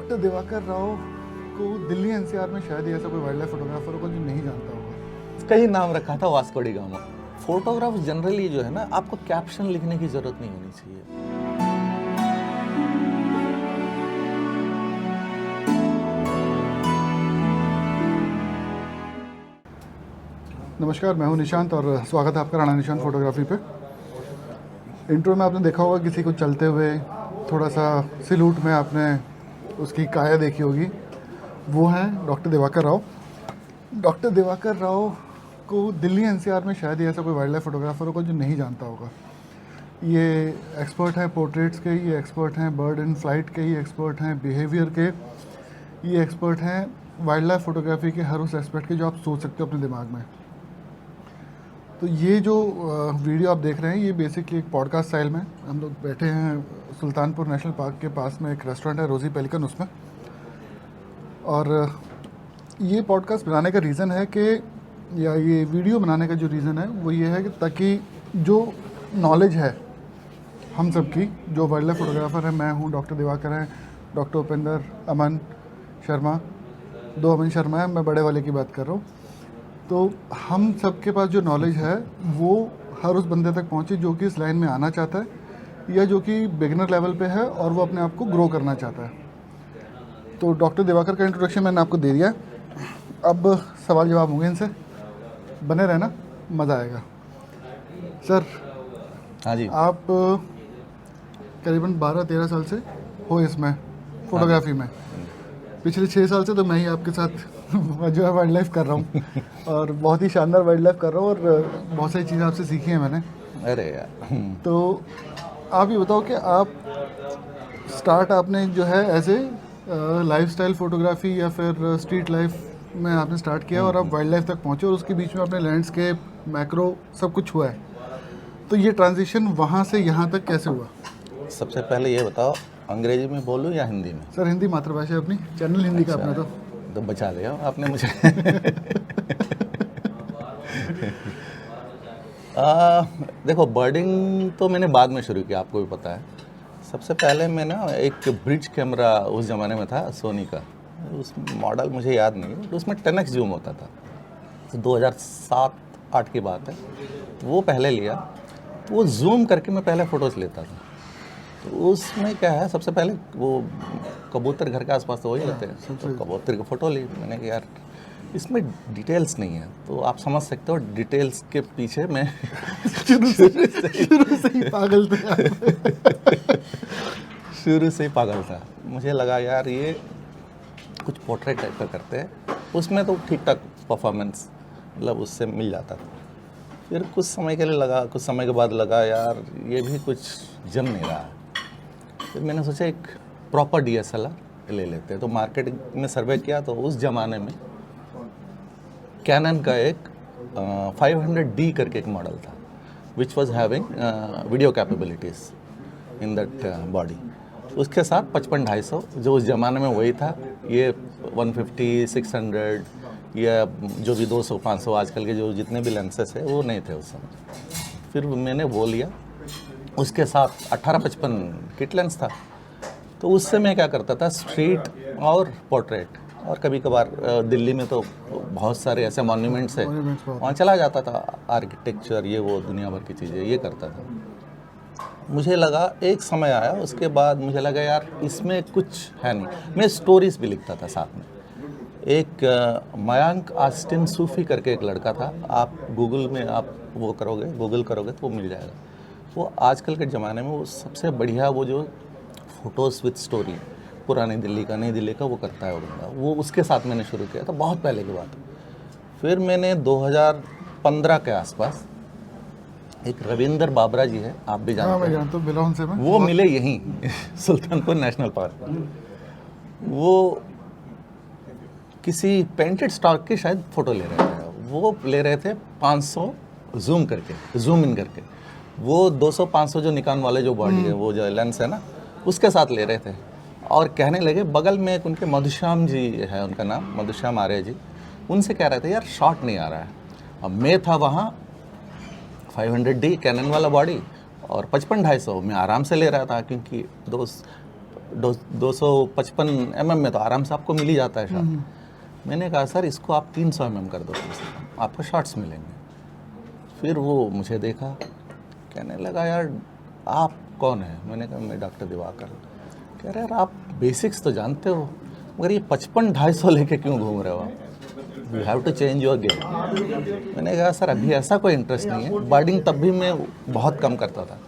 Doctor Diwakar Rao को Delhi NCR में शायद ही ऐसा कोई वाइल्ड लाइफ फोटोग्राफर होगा जो नहीं जानता होगा। इसका ही नाम रखा था Vasco D gamma. Photograph generally जो है ना, आपको कैप्शन लिखने की जरूरत नहीं होनी चाहिए। नमस्कार, मैं हूं निशांत और स्वागत है आपका राणा निशांत फोटोग्राफी पे। इंट्रो में आपने देखा होगा किसी को चलते हुए थोड़ा सा सैल्यूट में आपने उसकी काया देखी होगी। वो हैं डॉक्टर दिवाकर राव। डॉक्टर दिवाकर राव को दिल्ली एनसीआर में शायद ही ऐसा कोई वाइल्ड लाइफ फोटोग्राफर होगा जो नहीं जानता होगा। ये एक्सपर्ट हैं पोर्ट्रेट्स के, ये एक्सपर्ट हैं बर्ड इन फ्लाइट के, ये एक्सपर्ट हैं बिहेवियर के, ये एक्सपर्ट हैं वाइल्ड लाइफ फोटोग्राफी के हर उस एस्पेक्ट के जो आप सोच सकते हो अपने दिमाग में। तो ये जो वीडियो आप देख रहे हैं ये बेसिकली एक पॉडकास्ट स्टाइल में हम लोग बैठे हैं सुल्तानपुर नेशनल पार्क के पास में एक रेस्टोरेंट है रोज़ी पेलिकन, उसमें। और ये पॉडकास्ट बनाने का रीज़न है कि या ये वीडियो बनाने का जो रीज़न है वो ये है कि ताकि जो नॉलेज है हम सब की, जो वाइल्ड लाइफ फोटोग्राफर है, मैं हूँ, डॉक्टर दिवाकर हैं, डॉक्टर उपेंद्र अमन शर्मा, 2 अमन शर्मा है, मैं बड़े वाले की बात कर रहा हूँ। तो हम सब के पास जो नॉलेज है वो हर उस बंदे तक पहुँचे जो कि इस लाइन में आना चाहता है या जो कि बिगिनर लेवल पे है और वो अपने आप को ग्रो करना चाहता है। तो डॉक्टर दिवाकर का इंट्रोडक्शन मैंने आपको दे दिया। अब सवाल जवाब होंगे इनसे, बने रहना, मज़ा आएगा। सर, हाँ जी। आप करीबन 12-13 साल से हो इसमें फोटोग्राफी में। पिछले 6 साल से तो मैं ही आपके साथ जो है वाइल्ड लाइफ कर रहा हूँ और बहुत ही शानदार वाइल्ड लाइफ कर रहा हूँ और बहुत सारी चीज़ें आपसे सीखी हैं मैंने। अरे यार, तो आप ये बताओ कि आप स्टार्ट आपने जो है ऐसे लाइफस्टाइल फोटोग्राफी या फिर स्ट्रीट लाइफ में आपने स्टार्ट किया और आप वाइल्ड लाइफ तक पहुँचे और उसके बीच में आपने लैंडस्केप, मैक्रो सब कुछ हुआ है। तो ये ट्रांजिशन वहाँ से यहाँ तक कैसे हुआ? सबसे पहले ये बताओ, अंग्रेजी में बोलूँ या हिंदी में? सर, हिंदी मातृभाषा है अपनी, चैनल हिंदी का अपना। तो बचा लिया आपने मुझे। देखो, बर्डिंग तो मैंने बाद में शुरू किया, आपको भी पता है। सबसे पहले मैं ना एक ब्रिज कैमरा उस ज़माने में था सोनी का, उस मॉडल मुझे याद नहीं है, तो उसमें 10x जूम होता था। तो 2007-8 की बात है, वो पहले लिया। वो जूम करके मैं पहले फ़ोटोज़ लेता था। तो उसमें क्या है, सबसे पहले वो कबूतर घर के आसपास तो वही रहते हैं, तो कबूतर की फ़ोटो ली मैंने कि यार इसमें डिटेल्स नहीं है। तो आप समझ सकते हो डिटेल्स के पीछे मैं शुरू से ही पागल था। शुरू से ही पागल था। मुझे लगा यार ये कुछ पोर्ट्रेट टाइप का करते हैं, उसमें तो ठीक ठाक परफॉर्मेंस मतलब उससे मिल जाता था। फिर कुछ समय के लिए लगा, कुछ समय के बाद लगा यार ये भी कुछ जम नहीं रहा है। फिर मैंने सोचा एक प्रॉपर DSLR ले लेते हैं। तो मार्केट में सर्वे किया तो उस ज़माने में कैनन का एक 500D करके एक मॉडल था, which was having video capabilities in that body. उसके साथ 55-250 जो उस ज़माने में वही था। ये 150, 600 या जो भी 200-500 आजकल के जो जितने भी लेंसेस है वो नहीं थे उस समय। फिर मैंने वो लिया, उसके साथ 18-55 किट लेंस था। तो उससे मैं क्या करता था, स्ट्रीट और पोर्ट्रेट, और कभी कभार दिल्ली में तो बहुत सारे ऐसे मॉन्यूमेंट्स है, वहाँ चला जाता था, आर्किटेक्चर ये वो दुनिया भर की चीज़ें ये करता था। मुझे लगा एक समय आया, उसके बाद मुझे लगा यार इसमें कुछ है नहीं। मैं स्टोरीज भी लिखता था साथ में। एक मयांक आस्टिन सूफी करके एक लड़का था, आप गूगल में आप वो करोगे, गूगल करोगे तो वो मिल जाएगा। वो आजकल के ज़माने में वो सबसे बढ़िया वो जो फ़ोटोज़ विद स्टोरी, पुरानी दिल्ली का, नई दिल्ली का वो करता है वो बंदा। वो उसके साथ मैंने शुरू किया था, बहुत पहले की बात। फिर मैंने 2015 के आसपास एक रविंदर बाबरा जी है, आप भी जानते हैं, वो मिले यहीं सुल्तानपुर नेशनल पार्क। वो किसी पेंटेड स्टॉक के शायद फ़ोटो ले रहे थे। वो ले रहे थे 500 जूम करके, जूम इन करके। वो 200-500 जो निकॉन वाले जो बॉडी है, वो जो लेंस है ना, उसके साथ ले रहे थे। और कहने लगे, बगल में एक उनके मधुश्याम जी है, उनका नाम मधुश्याम आर्य जी, उनसे कह रहे थे यार शॉट नहीं आ रहा है। अब मैं था वहाँ 500D कैनन वाला बॉडी और 55-250 में आराम से ले रहा था, क्योंकि 255 mm में तो आराम से आपको मिल ही जाता है शॉट। मैंने कहा सर इसको आप 300 mm कर दो, कम से कम आपको शॉट्स मिलेंगे। फिर वो मुझे देखा, कहने लगा यार आप कौन है? मैंने कहा मैं डॉक्टर दिवाकर। कह रहे यार आप बेसिक्स तो जानते हो, मगर ये 55-250 लेके क्यों घूम रहे हो आप? You have to change your game. मैंने कहा सर अभी ऐसा कोई इंटरेस्ट नहीं है, बर्डिंग तब भी मैं बहुत कम करता था।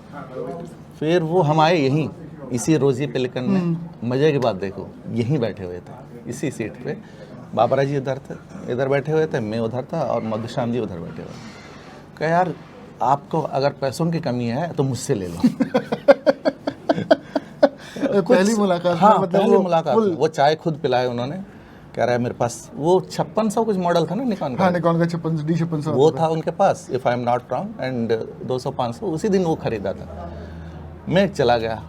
फिर वो हम आए यहीं इसी रोजी पेलिकन में। मज़े की बात देखो, यहीं बैठे हुए थे इसी सीट पे। बाबरा जी इधर बैठे हुए थे, मैं उधर था और मधुश्याम जी उधर बैठे हुए। कहा यार आपको अगर पैसों की कमी है तो मुझसे ले लो। पहली मुलाकात में, हाँ, मतलब पहली वो मुलाकात full- वो चाय खुद पिलाए उन्होंने। कह रहा है मेरे पास वो 5600 कुछ मॉडल था ना निकॉन का, हाँ निकॉन का 56D5600 वो था उनके पास, if I am not wrong, and 200-500 उसी दिन वो खरीदा था। मैं चला गया,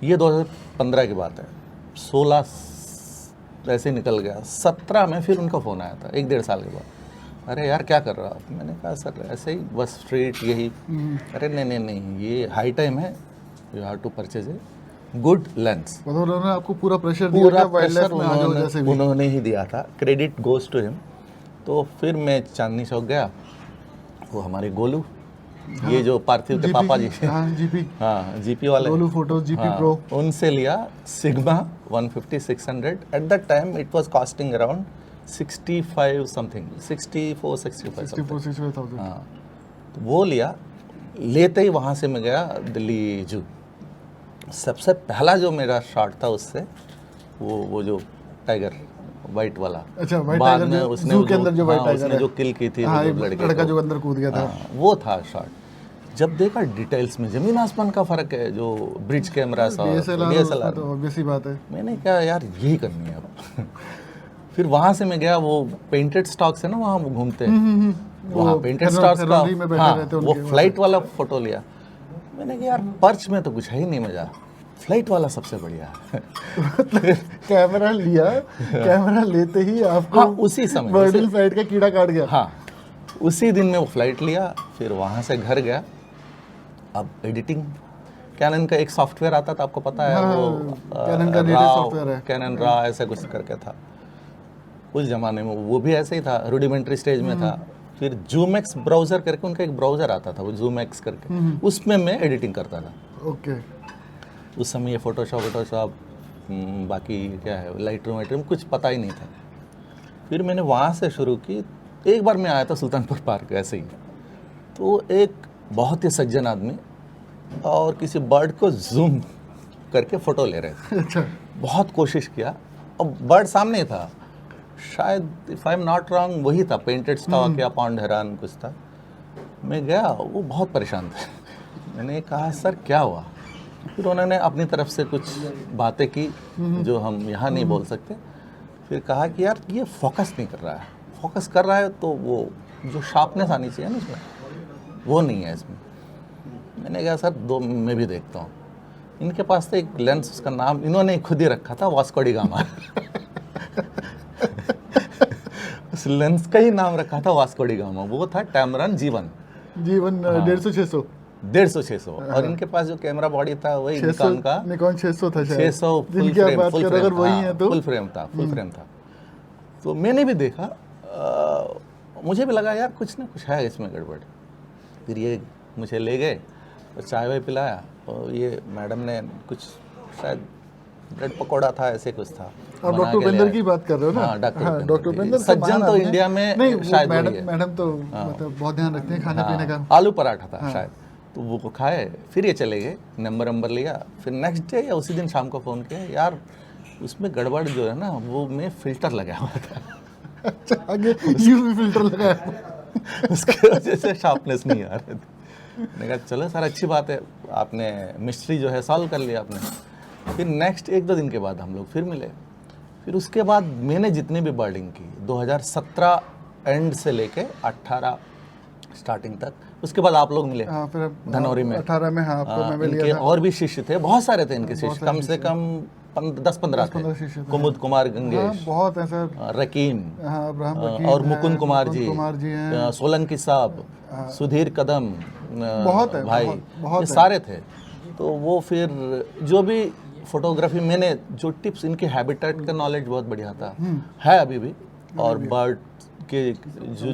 ये 2015 की बात है, 16 ऐसे निकल गया। 17 में फिर उनका फ़ोन आया था 1-1.5 साल के बाद। अरे यार क्या कर रहा आप? मैंने कहा सर ऐसे ही बस स्ट्रीट यही। अरे नहीं ये हाई टाइम है, you have to purchase a good lens. मतलब उन्होंने आपको पूरा प्रेशर दिया पूरा था वाइल्ड प्रेशर लाइफ में आ जाओ जैसे भी। उन्होंने ही दिया था, क्रेडिट गोज टू हिम। तो फिर मैं चांदनी चौक गया, वो हमारे गोलू, ये जो पार्थिव के पापा जी, हाँ जीपी, हाँ जीपी वाले, गोलू फोटो जीपी हाँ, प्रो, उनसे लिया sigma 150-600। At that time it was costing around 65 something, 64-65 something. 64,000। हाँ, तो वो लिया। लेते ही वहाँ से मैं गया दिल्ली जू। सबसे पहला जो मेरा शॉट था उससे, वो जो टाइगर वाइट वाला, अच्छा वाइट बाद टाइगर में जो उसने zoo के अंदर जो वाइट हाँ, टाइगर उसने है, जो किल की थी, हाँ वो एक जो लड़के लड़का को, जो अंदर कूद गया था। हाँ, वो था शॉट। जब देखा डिटेल्स में ज़मीन आसमान का फ़र्क है, जो ब्रिज कैमरा सा DSLR तो ऑब्वियस ही बात है। मैंने कहा यार यही करनी है अब। फिर वहाँ से मैं गया, वो पेंटेड स्टॉक्स है ना वहाँ वो घूमते हैं, वहाँ वो पेंटेड हेरो- स्टॉक्स हेरोली में का, बैठे हाँ, रहते वो उनके वहाँ फ्लाइट वाला फ़ोटो लिया। मैंने कहा यार पर्च में तो कुछ है ही नहीं मज़ा, फ्लाइट वाला सबसे बढ़िया है। कैमरा लिया, कैमरा लेते ही आपको हाँ, उसी समय बर्डिंग फ्लाइट का कीड़ा काट गया। हाँ, उसी दिन में वो फ्लाइट लिया। फिर वहाँ से घर गया। अब एडिटिंग, कैनन का एक सॉफ्टवेयर आता था, आपको पता है, हाँ, वो Canon का native software है। कैनन रा ऐसा कुछ करके था उस ज़माने में, वो भी ऐसे ही था, रूडिमेंट्री स्टेज में था। फिर जूमैक्स ब्राउज़र करके उनका एक ब्राउज़र आता था, वो जूमैक्स करके, उसमें मैं एडिटिंग करता था। ओके, उस समय ये फोटोशॉप बाकी क्या है, लाइटरूम कुछ पता ही नहीं था। फिर मैंने वहाँ से शुरू की। एक बार मैं आया था सुल्तानपुर पार्क ऐसे ही, तो एक बहुत ही सज्जन आदमी और किसी बर्ड को जूम करके फ़ोटो ले रहे थे। अच्छा बहुत कोशिश किया, और बर्ड सामने ही था, शायद if I am not wrong वही था, पेंटेड स्टॉक या पॉन्ड हेरान कुछ था। मैं गया, वो बहुत परेशान थे। मैंने कहा सर क्या हुआ? फिर उन्होंने अपनी तरफ से कुछ बातें की जो हम यहाँ नहीं बोल सकते। फिर कहा कि यार ये फोकस नहीं कर रहा है, फोकस कर रहा है तो वो जो शार्पनेस आनी चाहिए ना इसमें, वो नहीं है इसमें। मैंने कहा सर दो मैं भी देखता हूँ। इनके पास था एक लेंस, उसका नाम इन्होंने खुद ही रखा था, वास्को डी गामा। उस लेंस का ही नाम रखा था वास्को डी गामा। वो था टैमरन जीवन 150-600 150-600। और इनके पास जो कैमरा बॉडी था वही निकॉन का निकॉन 600 था शायद। 600 फुल जिनकी आप फ्रेम, बात कर रहे हो, अगर वही है तो फुल फ्रेम था। तो मैंने भी देखा, मुझे भी लगा यार कुछ ना कुछ है इसमें गड़बड़। फिर ये मुझे ले गए और चाय वाय पिलाया, और ये मैडम ने कुछ शायद ब्रेड पकौड़ा था, ऐसे कुछ था। आप बना डॉक्टर के ले उपेंद्र आए। की बात कर रहे हो ना? हाँ, डॉक्टर डॉक्टर उपेंद्र सज्जन तो इंडिया में नहीं, वो शायद वही है। मैडम तो मतलब बहुत ध्यान रखते हैं खाने पीने का। आलू पराठा था शायद, तो वो खाए। फिर ये चले गए, नंबर लिया। फिर नेक्स्ट डे या उसी दिन शाम को फ़ोन किया, यार उसमें गड़बड़ जो है ना, वो में फ़िल्टर लगा हुआ था। अच्छा, आगे यूवी फिल्टर लगाया। उसकी वजह से शार्पनेस नहीं आ रही थी। मैंने कहा चलो सर अच्छी बात है, आपने मिस्ट्री जो है सॉल्व कर लिया आपने। फिर नेक्स्ट 1-2 दिन के बाद हम लोग फिर मिले। फिर उसके बाद मैंने जितनी भी बर्डिंग की 2017 एंड से लेके 18 स्टार्टिंग तक, उसके बाद आप लोग मिले हाँ, फिर धनौरी में। 18 में हाँ आपको मैं इनके लिया था। और भी शिष्य थे, बहुत सारे थे इनके शिष्य, कम से कम 10-15 शिष्य थे। थे। कुमुद कुमार हाँ, गंगेश, बहुत है सर। रकीम, हाँ, अब्राहम रकीम और है, मुकुंद कुमार जी हैं। सोलंकी साहब, सुधीर कदम, बहुत है, भाई, बहुत ये है। सारे थे। तो वो फिर जो भी फोटोग्राफी मैंने जो टिप्स, इनके हैबिटेट का नॉलेज बहुत बढ़िया था, है अभी भी। और बर्ड के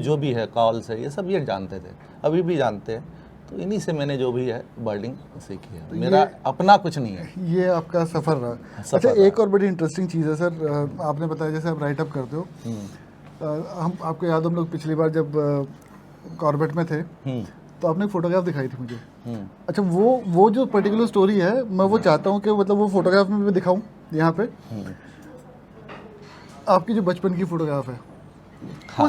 जो भी है, कॉल्स है, ये सब ये जानते थे, अभी भी जानते हैं। तो इन्हीं से मैंने जो भी है बर्डिंग सीखी है। मेरा अपना कुछ नहीं है, ये आपका सफ़र रहा। सफ़र अच्छा, रहा। एक और बड़ी इंटरेस्टिंग चीज़ है सर, आपने बताया जैसे आप राइटअप करते हो, हम आपको याद, हम लोग पिछली बार जब कॉर्बेट में थे तो आपने एक फोटोग्राफ दिखाई थी मुझे। अच्छा, वो जो पर्टिकुलर स्टोरी है, मैं वो चाहता हूँ कि मतलब वो फोटोग्राफ में भी दिखाऊं यहाँ पे। आपकी जो बचपन की फोटोग्राफ है, हाँ,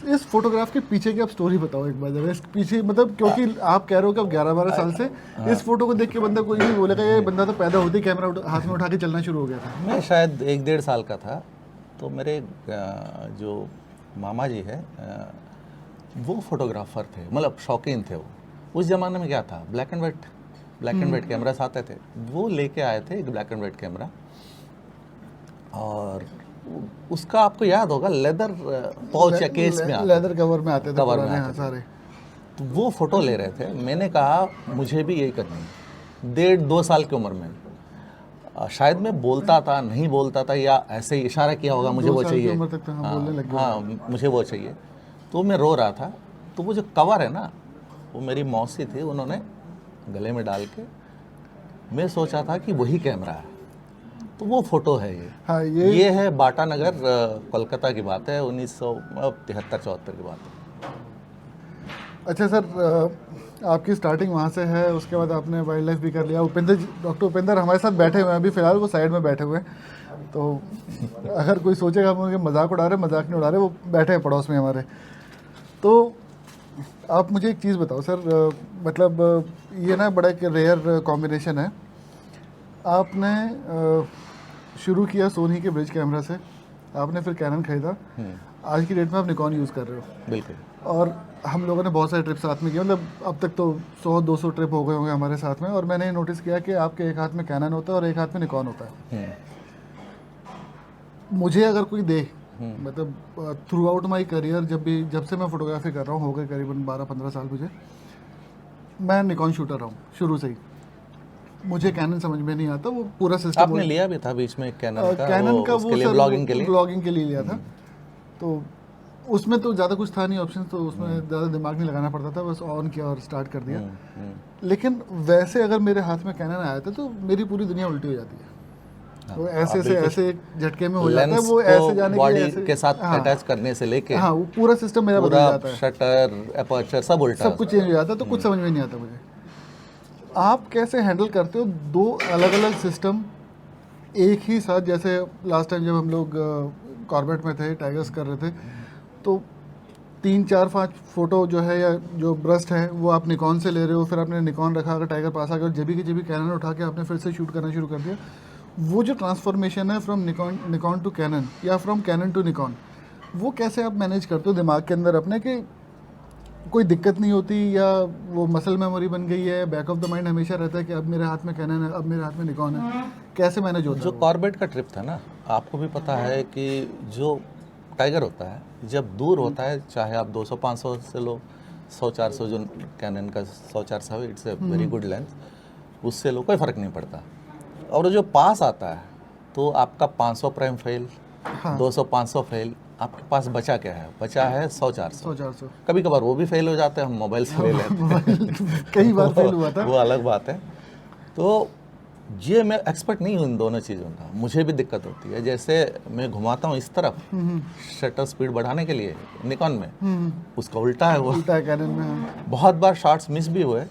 इस फोटोग्राफ के पीछे की आप स्टोरी बताओ एक बार जरा। इस पीछे मतलब, क्योंकि आप कह रहे हो कि आप 11-12 साल से इस फोटो को देख के बंदा कोई नहीं बोलेगा ये बंदा तो पैदा होते ही कैमरा हाथ में उठा के चलना शुरू हो गया था। मैं शायद 1-1.5 साल का था, तो मेरे जो मामा जी है, वो फोटोग्राफर थे, मतलब शौकीन थे वो। उस ज़माने में क्या था, ब्लैक एंड वाइट कैमरास आते थे। वो लेके आए थे एक ब्लैक एंड वाइट कैमरा, और उसका आपको याद होगा लेदर पाउच या केस में आता, लेदर कवर में आते थे, कवर में पुराने, आते हाँ, थे। सारे। तो वो फोटो ले रहे थे। मैंने कहा मुझे भी यही करनी है। 1.5-2 साल की उम्र में शायद मैं बोलता था, नहीं बोलता था, या ऐसे ही इशारा किया होगा मुझे 2 वो साल की चाहिए। उम्र तक तो हम बोलने लग गए। हाँ, मुझे वो चाहिए। तो मैं रो रहा था। तो वो जो कवर है ना, वो मेरी मौसी थी, उन्होंने गले में डाल के, मैं सोचा था कि वही कैमरा है। तो वो फोटो है ये। हाँ, ये है बाटा नगर, कोलकाता की बात है, 1973-74 की बात है। अच्छा सर, आपकी स्टार्टिंग वहाँ से है, उसके बाद आपने वाइल्ड लाइफ भी कर लिया। डॉक्टर उपेंद्र हमारे साथ बैठे हुए हैं अभी फ़िलहाल, वो साइड में बैठे हुए हैं। तो अगर कोई सोचेगा हम उनके मजाक उड़ा रहे, मजाक नहीं उड़ा रहे, वो बैठे हैं पड़ोस में हमारे। तो आप मुझे एक चीज़ बताओ सर, मतलब ये ना बड़ा एक रेयर कॉम्बिनेशन है। आपने शुरू किया सोनी के ब्रिज कैमरा से, आपने फिर कैनन खरीदा, आज की डेट में आप निकॉन यूज़ कर रहे हो। बिल्कुल। और हम लोगों ने बहुत सारे ट्रिप साथ में किए, मतलब अब तक तो 100-200 ट्रिप हो गए होंगे हमारे साथ में। और मैंने नोटिस किया कि आपके एक हाथ में कैनन होता है और एक हाथ में निकॉन होता है। मुझे अगर कोई दे, मतलब थ्रू आउट माई करियर, जब से मैं फोटोग्राफी कर रहा हूँ, हो गए करीबन 12-15 साल मुझे, मैं निकॉन शूटर रहा हूँ शुरू से ही। मुझे कैनन समझ में नहीं आता, वो पूरा सिस्टम। आपने लिया भी था बीच में कैनन का, वो लिए ब्लॉगिंग के लिए लिया था। तो उसमें तो ज़्यादा कुछ था नहीं ऑप्शन, तो उसमें ज़्यादा दिमाग नहीं लगाना पड़ता था, बस ऑन किया और स्टार्ट कर दिया। लेकिन वैसे अगर मेरे हाथ में कैनन आया था तो मेरी पूरी दुनिया उल्टी हो जाती है। वो ऐसे एक झटके में हो जाता है, वो ऐसे जाने के लिए के साथ अटैच करने से लेके, हाँ, वो पूरा सिस्टम मेरा बदल जाता है, शटर, एपर्चर सब उल्टा, सब कुछ चेंज हो जाता है। तो कुछ समझ में नहीं आता मुझे, आप कैसे हैंडल करते हो दो अलग अलग सिस्टम एक ही साथ। जैसे लास्ट टाइम जब हम लोग कॉर्बेट में थे, टाइगर्स कर रहे थे, तो 3-4-5 फोटो जो है, या जो ब्रस्ट है, वो आप निकॉन से ले रहे हो, फिर आपने निकॉन रखा, अगर टाइगर पास आ गया और जब भी कैनन उठा के आपने फिर से शूट करना शुरू कर दिया। वो जो ट्रांसफॉर्मेशन है फ्रॉम निकॉन टू कैनन, या फ्रॉम कैनन टू निकॉन, वो कैसे आप मैनेज करते हो दिमाग के अंदर अपने, कि कोई दिक्कत नहीं होती, या वो मसल मेमोरी बन गई है, बैक ऑफ द माइंड हमेशा रहता है कि अब मेरे हाथ में कैनन है, अब मेरे हाथ में निकॉन है, कैसे मैनेज होता है? जो कॉर्बेट का ट्रिप था ना, आपको भी पता है कि जो टाइगर होता है, जब दूर होता है, चाहे आप 200-500 से लो, 100-400, जो कैनन का 100-400 है, it's a very good length, उससे लो, कोई फ़र्क नहीं पड़ता। और जो पास आता है, तो आपका 500 प्राइम फेल, 200-500 फेल, आपके पास बचा क्या है? बचा है 100-400। कभी कभार वो भी फेल हो जाते हैं, हम मोबाइल से ले लेते हैं। कई बार फेल हुआ था, वो अलग बात है। तो ये मैं एक्सपर्ट नहीं हूँ इन दोनों चीज़ों का, मुझे भी दिक्कत होती है। जैसे मैं घुमाता हूँ इस तरफ शटर स्पीड बढ़ाने के लिए निकॉन में, उसका उल्टा है, वो उल्टा है कैनन में। बहुत बार शॉट्स मिस भी हुए।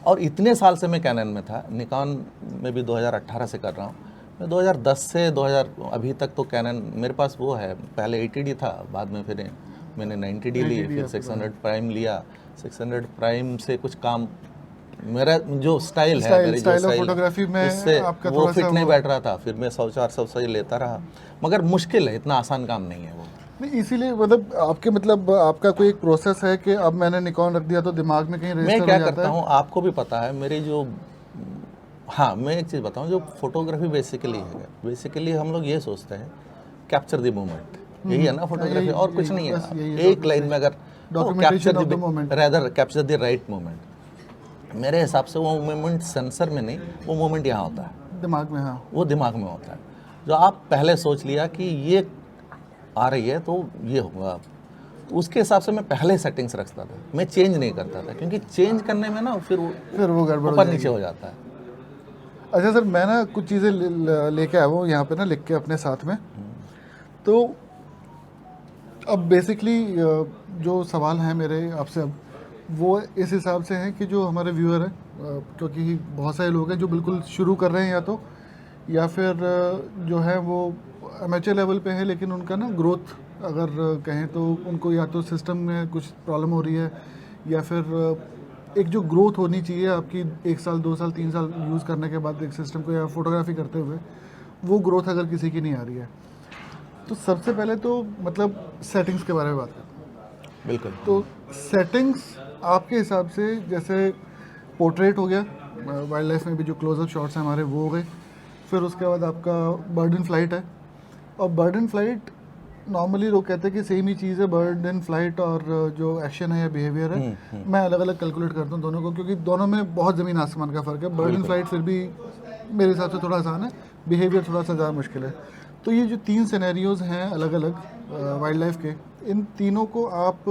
और इतने साल से मैं कैनन में था, निकॉन में भी 2018 से कर रहा हूँ मैं। 2010 से 2000 अभी तक तो कैनन मेरे पास वो है। पहले 80D था, बाद में फिर मैंने 90D ली, फिर 600 प्राइम लिया। 600 प्राइम से कुछ काम, मेरा जो स्टाइल है, मेरी जो स्टाइल फोटोग्राफी में उससे आपका वो फिट नहीं बैठ रहा था, फिर मैं 100-400 से लेता रहा। मगर मुश्किल है, इतना आसान काम नहीं है वो। नहीं, इसीलिए मतलब आपका कोई एक प्रोसेस है कि अब मैंने निकॉन रख दिया तो दिमाग में कहीं रजिस्टर हो जाता है? मैं क्या करता हूँ, आपको भी पता है मेरी जो, हाँ, मैं एक चीज़ बताऊँ, जो फोटोग्राफी बेसिकली हम लोग ये सोचते हैं, कैप्चर द मोमेंट, यही है ना फोटोग्राफी, और कुछ नहीं है। एक लाइन में अगर कैप्चर द राइट मोमेंट, मेरे हिसाब से वो मोमेंट सेंसर में नहीं, वो मोमेंट यहाँ होता है। दिमाग में, हाँ। वो दिमाग में होता है। जो आप पहले सोच लिया कि ये आ रही है तो ये होगा, उसके हिसाब से मैं पहले सेटिंग्स रखता था, मैं चेंज नहीं करता था, क्योंकि चेंज करने में ना फिर वो गड़बड़ हो ऊपर जाएगी। नीचे हो जाता है। अच्छा सर, मैं ना कुछ चीज़ें लेके आया हूँ यहाँ पे ना, लिख के अपने साथ में। तो अब बेसिकली जो सवाल हैं मेरे आपसे अब, वो इस हिसाब से हैं कि जो हमारे व्यूअर हैं, क्योंकि बहुत सारे लोग हैं जो बिल्कुल शुरू कर रहे हैं, या फिर जो है वो एमेचर लेवल पे है, लेकिन उनका ना ग्रोथ अगर कहें तो उनको या तो सिस्टम में कुछ प्रॉब्लम हो रही है, या फिर एक जो ग्रोथ होनी चाहिए आपकी 1 साल 2 साल 3 साल यूज़ करने के बाद एक सिस्टम को या फोटोग्राफी करते हुए, वो ग्रोथ अगर किसी की नहीं आ रही है, तो सबसे पहले तो मतलब सेटिंग्स के बारे में बात करते हैं। बिल्कुल। तो सेटिंग्स आपके हिसाब से, जैसे पोर्ट्रेट हो गया, वाइल्ड लाइफ में भी जो क्लोजअप शॉट्स हैं हमारे वो हो गए, फिर उसके बाद आपका बर्ड इन फ्लाइट है। और बर्ड इन फ्लाइट नॉर्मली लोग कहते हैं कि सेम ही चीज़ है, बर्ड इन फ्लाइट और जो एक्शन है या बिहेवियर है। मैं अलग अलग कैलकुलेट करता हूँ दोनों को, क्योंकि दोनों में बहुत ज़मीन आसमान का फ़र्क है। बर्ड इन फ्लाइट फिर भी मेरे हिसाब से थोड़ा आसान है, बिहेवियर थोड़ा सा ज़्यादा मुश्किल है। तो ये जो 3 सिनेरियोज़ हैं अलग अलग वाइल्ड लाइफ के, इन तीनों को आप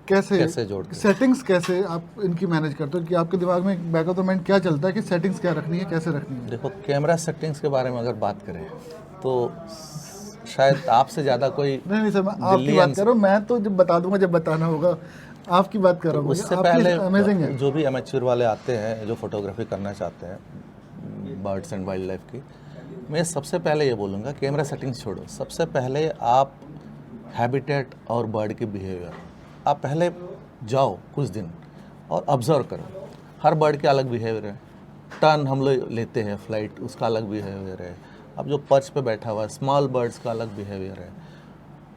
कैसे जोड़ते हैं? सेटिंग्स कैसे आप इनकी मैनेज करते हो, कि आपके दिमाग में बैक ऑफ द माइंड क्या चलता है कि सेटिंग्स क्या रखनी है, कैसे रखनी है? देखो, कैमरा सेटिंग्स के बारे में अगर बात करें तो शायद आपसे ज़्यादा कोई नहीं सर, मैं आपकी बात कर रहा हूँ। मैं तो जब बता दूंगा जब बताना होगा, आपकी बात कर रहा हूँ। उससे पहले अमेजिंग है। जो भी एमेच्योर वाले आते हैं जो फोटोग्राफी करना चाहते हैं बर्ड्स एंड वाइल्ड लाइफ की, मैं सबसे पहले ये बोलूँगा, कैमरा सेटिंग्स छोड़ो, सबसे पहले आप हैबिटेट और बर्ड की बिहेवियर, आप पहले जाओ कुछ दिन और ऑब्जर्व करो। हर बर्ड के अलग बिहेवियर है। टर्न हम लोग लेते हैं फ्लाइट, उसका अलग बिहेवियर है। अब जो पर्च पे बैठा हुआ है, स्मॉल बर्ड्स का अलग बिहेवियर है,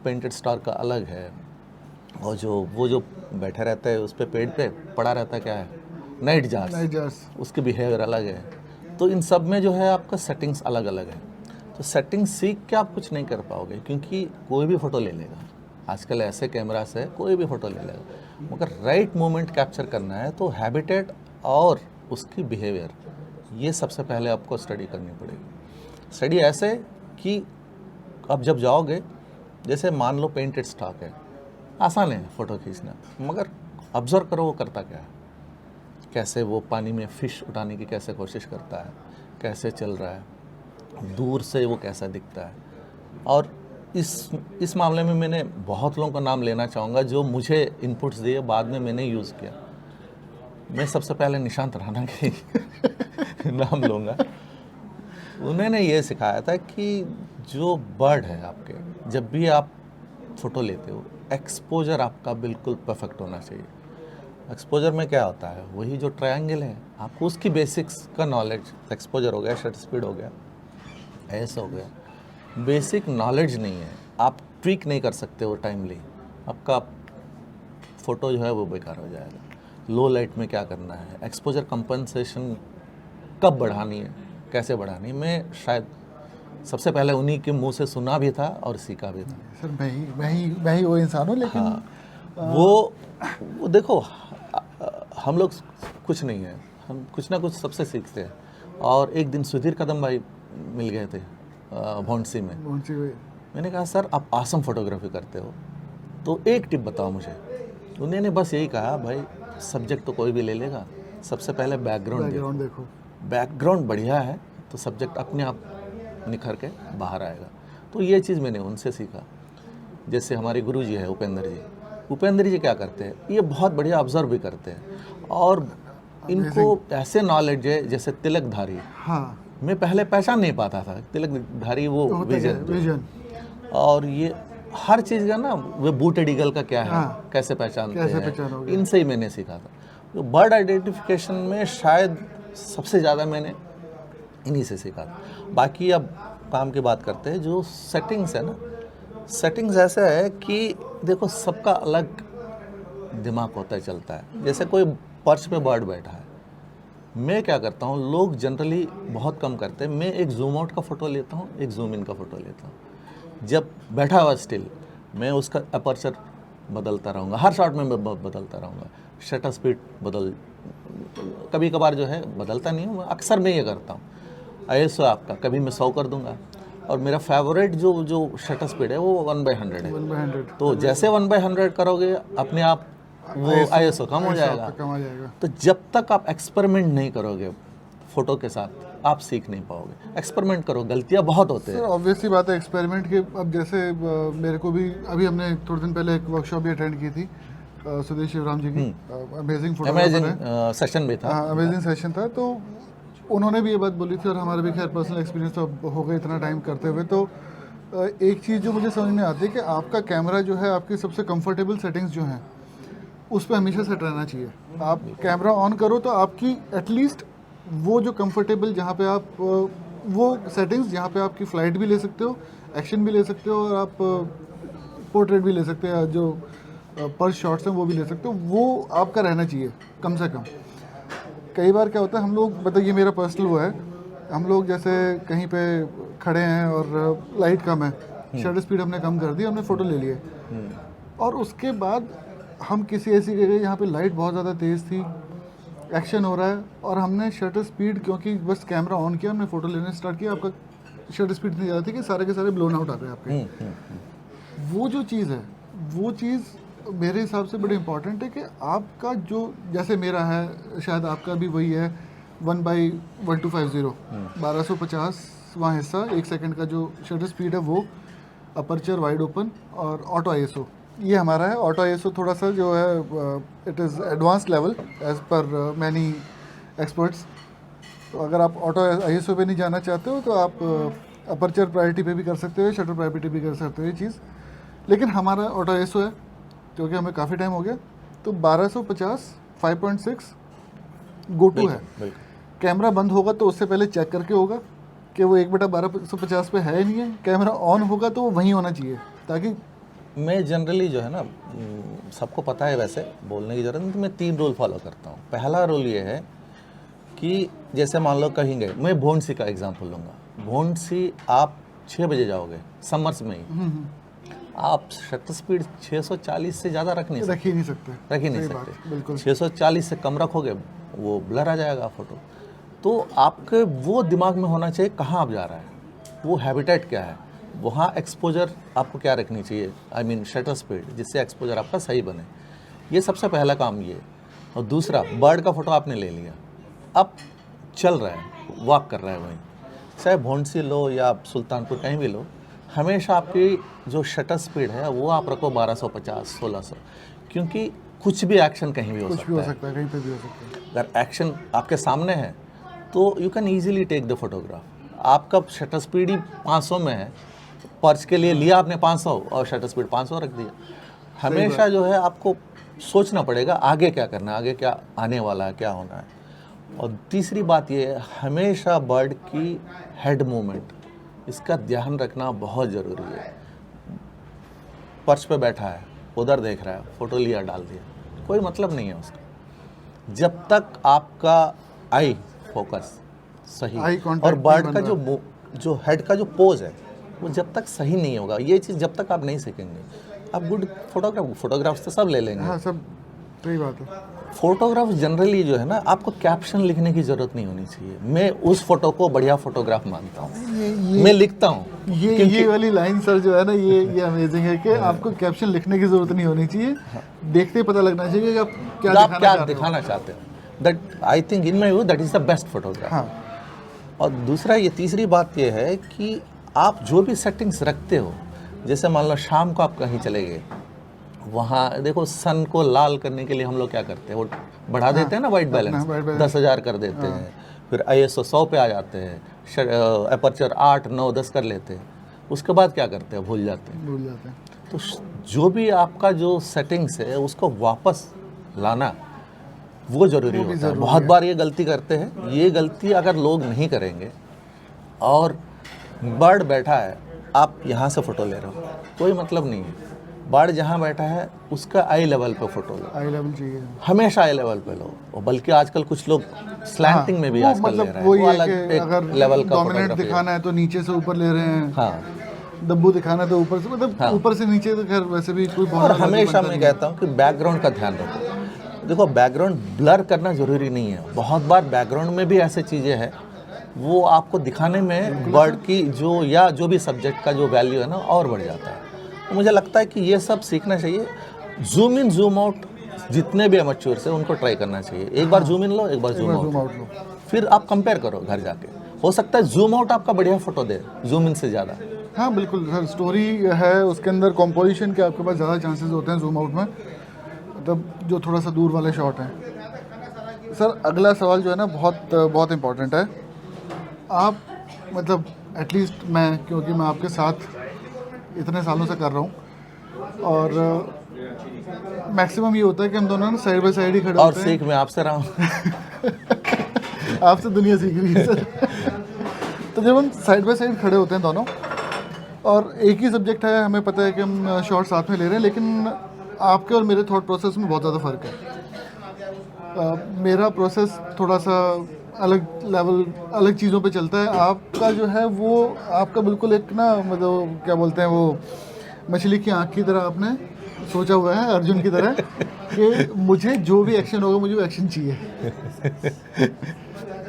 पेंटेड स्टार का अलग है, और वो जो बैठा रहता है उस पे पेड़ पे पड़ा रहता है, क्या है, नाइट जार्स, उसकी बिहेवियर अलग है। तो इन सब में जो है आपका सेटिंग्स अलग अलग है। तो सेटिंग सीख के आप कुछ नहीं कर पाओगे, क्योंकि कोई भी फ़ोटो ले लेगा। आजकल ऐसे कैमरा से कोई भी फ़ोटो ले लेगा, मगर राइट मोमेंट कैप्चर करना है तो हैबिटेट और उसकी बिहेवियर, ये सबसे पहले आपको स्टडी करनी पड़ेगी। स्टडी ऐसे कि अब जब जाओगे, जैसे मान लो पेंटेड स्टॉक है, आसान है फ़ोटो खींचना, मगर ऑब्जर्व करो वो करता क्या है, कैसे वो पानी में फ़िश उठाने की कैसे कोशिश करता है, कैसे चल रहा है, दूर से वो कैसा दिखता है। और इस मामले में मैंने बहुत लोगों का नाम लेना चाहूँगा जो मुझे इनपुट्स दिए, बाद में मैंने यूज़ किया। मैं सबसे पहले निशांत राणा के नाम लूँगा। उन्होंने ये सिखाया था कि जो बर्ड है आपके, जब भी आप फ़ोटो लेते हो, एक्सपोजर आपका बिल्कुल परफेक्ट होना चाहिए। एक्सपोजर में क्या होता है, वही जो ट्रायंगल है, आपको उसकी बेसिक्स का नॉलेज, एक्सपोजर हो गया, शटर स्पीड हो गया, ऐसा हो गया, बेसिक नॉलेज नहीं है, आप ट्विक नहीं कर सकते वो टाइमली, आपका फ़ोटो जो है वो बेकार हो जाएगा। लो लाइट में क्या करना है, एक्सपोजर कंपनसेशन कब बढ़ानी है, कैसे बढ़ानी है, मैं शायद सबसे पहले उन्हीं के मुंह से सुना भी था और सीखा भी था। सर मैं ही वो इंसान हूँ, लेकिन हाँ, वो देखो, हम लोग कुछ नहीं है, हम कुछ ना कुछ सबसे सीखते हैं। और एक दिन सुधीर कदम भाई मिल गए थे भौंसी में। मैंने कहा सर आप आसम फोटोग्राफी करते हो, तो एक टिप बताओ मुझे। उन्होंने बस यही कहा, भाई सब्जेक्ट तो कोई भी ले लेगा, सबसे पहले बैकग्राउंड देखो। बैकग्राउंड बढ़िया है तो सब्जेक्ट अपने आप निखर के बाहर आएगा। तो ये चीज़ मैंने उनसे सीखा। जैसे हमारे गुरुजी है उपेंद्र जी क्या करते हैं, ये बहुत बढ़िया ऑब्जर्व भी करते हैं, और इनको ऐसे नॉलेज है, जैसे तिलकधारी। हाँ, मैं पहले पहचान नहीं पाता था तिलकधारी वो विजन, और ये हर चीज़ का ना, वो बूटेड ईगल का क्या है, हाँ, कैसे पहचानते हैं, इनसे ही मैंने सीखा था। तो बर्ड आइडेंटिफिकेशन में शायद सबसे ज़्यादा मैंने इन्हीं से सीखा था। बाकी अब काम की बात करते हैं, जो सेटिंग्स है ना, सेटिंग्स ऐसा है कि देखो सबका अलग दिमाग होता है, चलता है। जैसे कोई पर्च पे बर्ड बैठा है, मैं क्या करता हूँ, लोग जनरली बहुत कम करते हैं, मैं एक जूम आउट का फ़ोटो लेता हूँ, एक जूम इन का फ़ोटो लेता हूँ। जब बैठा हुआ स्टिल, मैं उसका अपर्चर बदलता रहूँगा, हर शॉट में बदलता रहूँगा, शटर स्पीड कभी कभार जो है बदलता नहीं हूँ, अक्सर मैं ये करता हूँ। ISO आपका कभी मैं 100 कर दूंगा, और मेरा फेवरेट जो शटर स्पीड है वो 1/100 है। 1/100 तो जैसे 1/100 करोगे अपने आप वो ISO कम हो जाएगा। कम आ जाएगा। तो जब तक आप एक्सपेरिमेंट नहीं करोगे फोटो के साथ आप सीख नहीं पाओगे। एक्सपेरिमेंट करो, गलतियां बहुत होते हैं। सर ऑब्वियस सी बात है एक्सपेरिमेंट के। अब जैसे मेरे को भी अभी हमने थोड़े दिन पहले एक वर्कशॉप भी अटेंड की थी सुदेश शिवराम जी की, अमेजिंग अमेजिंग फोटोग्राफर सेशन भी था। हाँ, अमेजिंग सेशन था। तो उन्होंने भी ये बात बोली थी, और हमारा भी खैर पर्सनल एक्सपीरियंस तो अब हो गया इतना टाइम करते हुए। तो एक चीज़ जो मुझे समझ में आती है कि आपका कैमरा जो है, आपकी सबसे कंफर्टेबल सेटिंग्स जो हैं उस पर हमेशा सेट रहना चाहिए। आप कैमरा ऑन करो तो आपकी एटलीस्ट वो जो कंफर्टेबल, जहाँ पे आप वो सेटिंग्स जहाँ पे आपकी फ़्लाइट भी ले सकते हो, एक्शन भी ले सकते हो, और आप पोर्ट्रेट भी ले सकते हो, जो पर्स शॉट्स हैं वो भी ले सकते हो, वो आपका रहना चाहिए कम से कम। कई बार क्या होता है, हम लोग, मतलब ये मेरा पर्सनल वो है, हम लोग जैसे कहीं पे खड़े हैं और लाइट कम है, शटर स्पीड हमने कम कर दी, हमने फ़ोटो ले लिए, और उसके बाद हम किसी ऐसी जगह जहाँ पे लाइट बहुत ज़्यादा तेज़ थी, एक्शन हो रहा है, और हमने शटर स्पीड, क्योंकि बस कैमरा ऑन किया, हमने फ़ोटो लेने स्टार्ट किया, आपका शटर स्पीड इतनी ज़्यादा थी कि सारे के सारे ब्लोन आउट आ रहे हैं आपके। वो जो चीज़ है, वो चीज़ मेरे हिसाब से बड़ी इंपॉर्टेंट है कि आपका जो, जैसे मेरा है, शायद आपका भी वही है, 1/1250 1250वां हिस्सा 1 सेकंड का जो शटर स्पीड है वो, अपर्चर वाइड ओपन और ऑटो ISO, ये हमारा है। ऑटो ISO थोड़ा सा जो है it is advance level as per many experts. तो अगर आप ऑटो ISO पे नहीं जाना चाहते हो तो आप अपर्चर प्रायोरिटी पे भी कर सकते हो, शटर प्रायोरिटी भी कर सकते हो, ये चीज़। लेकिन हमारा ऑटो ISO है क्योंकि हमें काफ़ी टाइम हो गया, तो 1250 5.6 गो टू है। कैमरा बंद होगा तो उससे पहले चेक करके होगा कि वो 1/1250 पे है नहीं है। कैमरा ऑन होगा तो वो वहीं होना चाहिए, ताकि मैं जनरली जो है ना, सबको पता है वैसे, बोलने की ज़रूरत नहीं, तो मैं 3 रूल फॉलो करता हूँ। पहला रूल ये है कि जैसे मान लो कहीं गए, मैं भोंडसी का एग्जांपल लूँगा। भोंडसी आप 6 बजे जाओगे समर्स में ही, आप शटर स्पीड 640 से ज़्यादा रख नहीं रख ही नहीं सकते। सकते। बिल्कुल 640 से कम रखोगे वो ब्लर आ जाएगा फ़ोटो। तो आपके वो दिमाग में होना चाहिए कहाँ आप जा रहा है, वो हैबिटेट क्या है, वहाँ एक्सपोजर आपको क्या रखनी चाहिए, आई मीन शटर स्पीड, जिससे एक्सपोजर आपका सही बने। ये सबसे पहला काम ये। और दूसरा, बर्ड का फ़ोटो आपने ले लिया, अब चल रहा है, वॉक कर रहा है वहीं, चाहे भोंडसी लो या सुल्तानपुर कहीं भी लो, हमेशा आपकी जो शटर स्पीड है वो आप रखो 1250 1600, क्योंकि कुछ भी एक्शन कहीं भी हो कुछ भी हो सकता है। सकता है, कहीं पे भी हो सकता है। अगर एक्शन आपके सामने है तो you can easily take the photograph. आपका शटर स्पीड ही 500 में है, पर्च के लिए लिया आपने 500 और शटर स्पीड 500 रख दिया। हमेशा जो है आपको सोचना पड़ेगा आगे क्या करना है, आगे क्या आने वाला है, क्या होना है। और तीसरी बात ये है, हमेशा बर्ड की हेड मूवमेंट, इसका ध्यान रखना बहुत ज़रूरी है। पर्च पे बैठा है, उधर देख रहा है, फ़ोटो लिया डाल दिया, कोई मतलब नहीं है उसका। जब तक आपका आई फोकस सही, Eye contact और बर्ड नहीं का बन जो हेड का जो पोज है वो जब तक सही नहीं होगा, ये चीज़ जब तक आप नहीं सीखेंगे, आप गुड फोटोग्राफ्स तो सब ले लेंगे। हाँ, सब सही बात है। फोटोग्राफ जनरली जो है ना, आपको कैप्शन लिखने की ज़रूरत नहीं होनी चाहिए। मैं उस फोटो को बढ़िया फोटोग्राफ मानता हूँ, मैं लिखता हूँ। ये वाली लाइन सर जो है ना, ये अमेजिंग है कि आपको कैप्शन लिखने की ज़रूरत नहीं होनी चाहिए, देखते ही पता लगना चाहिए कि आप क्या दिखाना चाहते हो। That I think in my view that is the best photograph. हाँ। और दूसरा, ये तीसरी बात ये है कि आप जो भी सेटिंग्स रखते हो, जैसे मान लो शाम को आप कहीं चले गए, वहाँ देखो सन को लाल करने के लिए हम लोग क्या करते हैं, वो बढ़ा देते हैं ना वाइट बैलेंस, 10,000 कर देते हैं, फिर ISO 100 पे आ जाते हैं, अपर्चर 8 9 10 कर लेते हैं, उसके बाद क्या करते हैं, भूल जाते हैं। तो जो भी आपका जो सेटिंग्स है उसको वापस लाना वो ज़रूरी होता है। बहुत बार ये गलती करते हैं, ये गलती अगर लोग नहीं करेंगे, और बर्ड बैठा है, आप यहाँ से फ़ोटो ले रहे हो, कोई मतलब नहीं है। बर्ड जहाँ बैठा है उसका आई लेवल पे फ़ोटो लो, आई लेवल चाहिए, हमेशा आई लेवल पे लो। और बल्कि आजकल कुछ लोग स्लैंटिंग में भी आजकल ले रहे हैं, वो अलग एक लेवल का डोमिनेंट दिखाना है तो नीचे से ऊपर ले रहे हैं, हाँ, दब्बू दिखाना है तो ऊपर से, मतलब ऊपर से नीचे तो खैर वैसे भी कोई बहुत। और हमेशा मैं कहता हूँ कि बैकग्राउंड का ध्यान रखो। देखो, बैकग्राउंड ब्लर करना ज़रूरी नहीं है। बहुत बार बैकग्राउंड में भी ऐसे चीज़ें हैं वो आपको दिखाने में बर्ड की जो या जो भी सब्जेक्ट का जो वैल्यू है ना और बढ़ जाता है। तो मुझे लगता है कि ये सब सीखना चाहिए। जूम इन जूम आउट जितने भी अमेच्योर्स हैं उनको ट्राई करना चाहिए। एक बार जूम इन लो, एक बार जूम जूम आउट आउट लो। फिर आप कंपेयर करो घर जाके। हो सकता है जूम आउट आपका बढ़िया फोटो दे जूम इन से ज़्यादा। हाँ बिल्कुल सर, स्टोरी है उसके अंदर, कॉम्पोजिशन के आपके पास ज़्यादा चांसेस होते हैं जूम आउट में, मतलब जो थोड़ा सा दूर वाले शॉट हैं। सर अगला सवाल जो है ना बहुत बहुत इम्पोर्टेंट है। आप मतलब एटलीस्ट मैं, क्योंकि मैं आपके साथ इतने सालों से कर रहा हूँ और मैक्सिमम ये होता है कि हम दोनों ना साइड बाय साइड ही खड़े और होते हैं। सीख मैं आपसे रहा हूँ। आपसे दुनिया सीख रही है सर। तो जब हम साइड बाय साइड खड़े होते हैं दोनों और एक ही सब्जेक्ट है, हमें पता है कि हम शॉट साथ में ले रहे हैं, लेकिन आपके और मेरे थॉट प्रोसेस में बहुत ज़्यादा फ़र्क है। मेरा प्रोसेस थोड़ा सा अलग लेवल, अलग चीज़ों पे चलता है। आपका जो है वो आपका बिल्कुल एक ना, मतलब क्या बोलते हैं वो, मछली की आँख की तरह आपने सोचा हुआ है, अर्जुन की तरह, कि मुझे जो भी एक्शन होगा मुझे वो एक्शन चाहिए।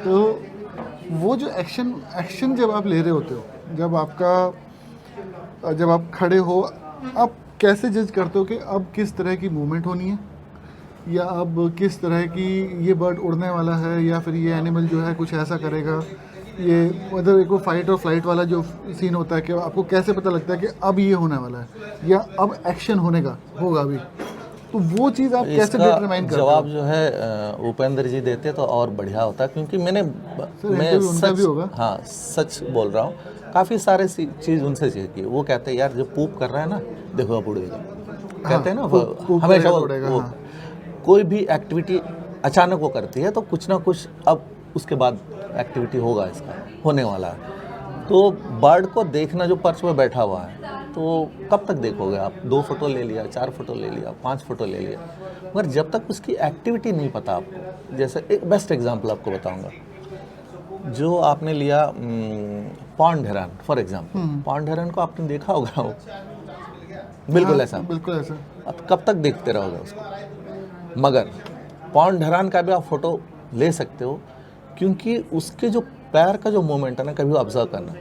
तो वो जो एक्शन जब आप ले रहे होते हो, जब आप खड़े हो, आप कैसे जज करते हो कि अब किस तरह की मूवमेंट होनी है, या अब किस तरह की ये बर्ड उड़ने वाला है, या फिर ये एनिमल जो है कुछ ऐसा करेगा, ये मतलब एक वो फाइट और फ्लाइट वाला जो सीन होता है कि आपको कैसे पता लगता है कि अब ये होने वाला है या अब एक्शन होने का होगा अभी, तो वो चीज़ आप कैसे डिटरमाइन करते हो? जवाब जो है उपेंद्र जी देते तो और बढ़िया होता, क्योंकि मैं उनका भी होगा। हाँ सच बोल रहा हूँ, काफ़ी सारे चीज़ उनसे सीखी। वो कहते हैं यार जो पूप कर रहा है ना, देखो अब उड़ेगा। कहते हैं ना वो हमेशा वो कोई भी एक्टिविटी अचानक वो करती है तो कुछ ना कुछ अब उसके बाद एक्टिविटी होगा, इसका होने वाला है। तो बर्ड को देखना जो पर्च पे बैठा हुआ है, तो कब तक देखोगे आप? 2 फोटो ले लिया, 4 फोटो ले लिया, 5 फोटो ले लिया, मगर जब तक उसकी एक्टिविटी नहीं पता आपको। जैसे एक बेस्ट एग्जांपल आपको बताऊंगा, जो आपने लिया pond heron for example. Pond heron को आपने देखा होगा, वो बिल्कुल ऐसा, बिल्कुल ऐसा। अब कब तक देखते रहोगे उसको? मगर पॉन्ड हेरन का भी आप फोटो ले सकते हो, क्योंकि उसके जो पैर का जो मूवमेंट है ना, कभी ऑब्जर्व करना,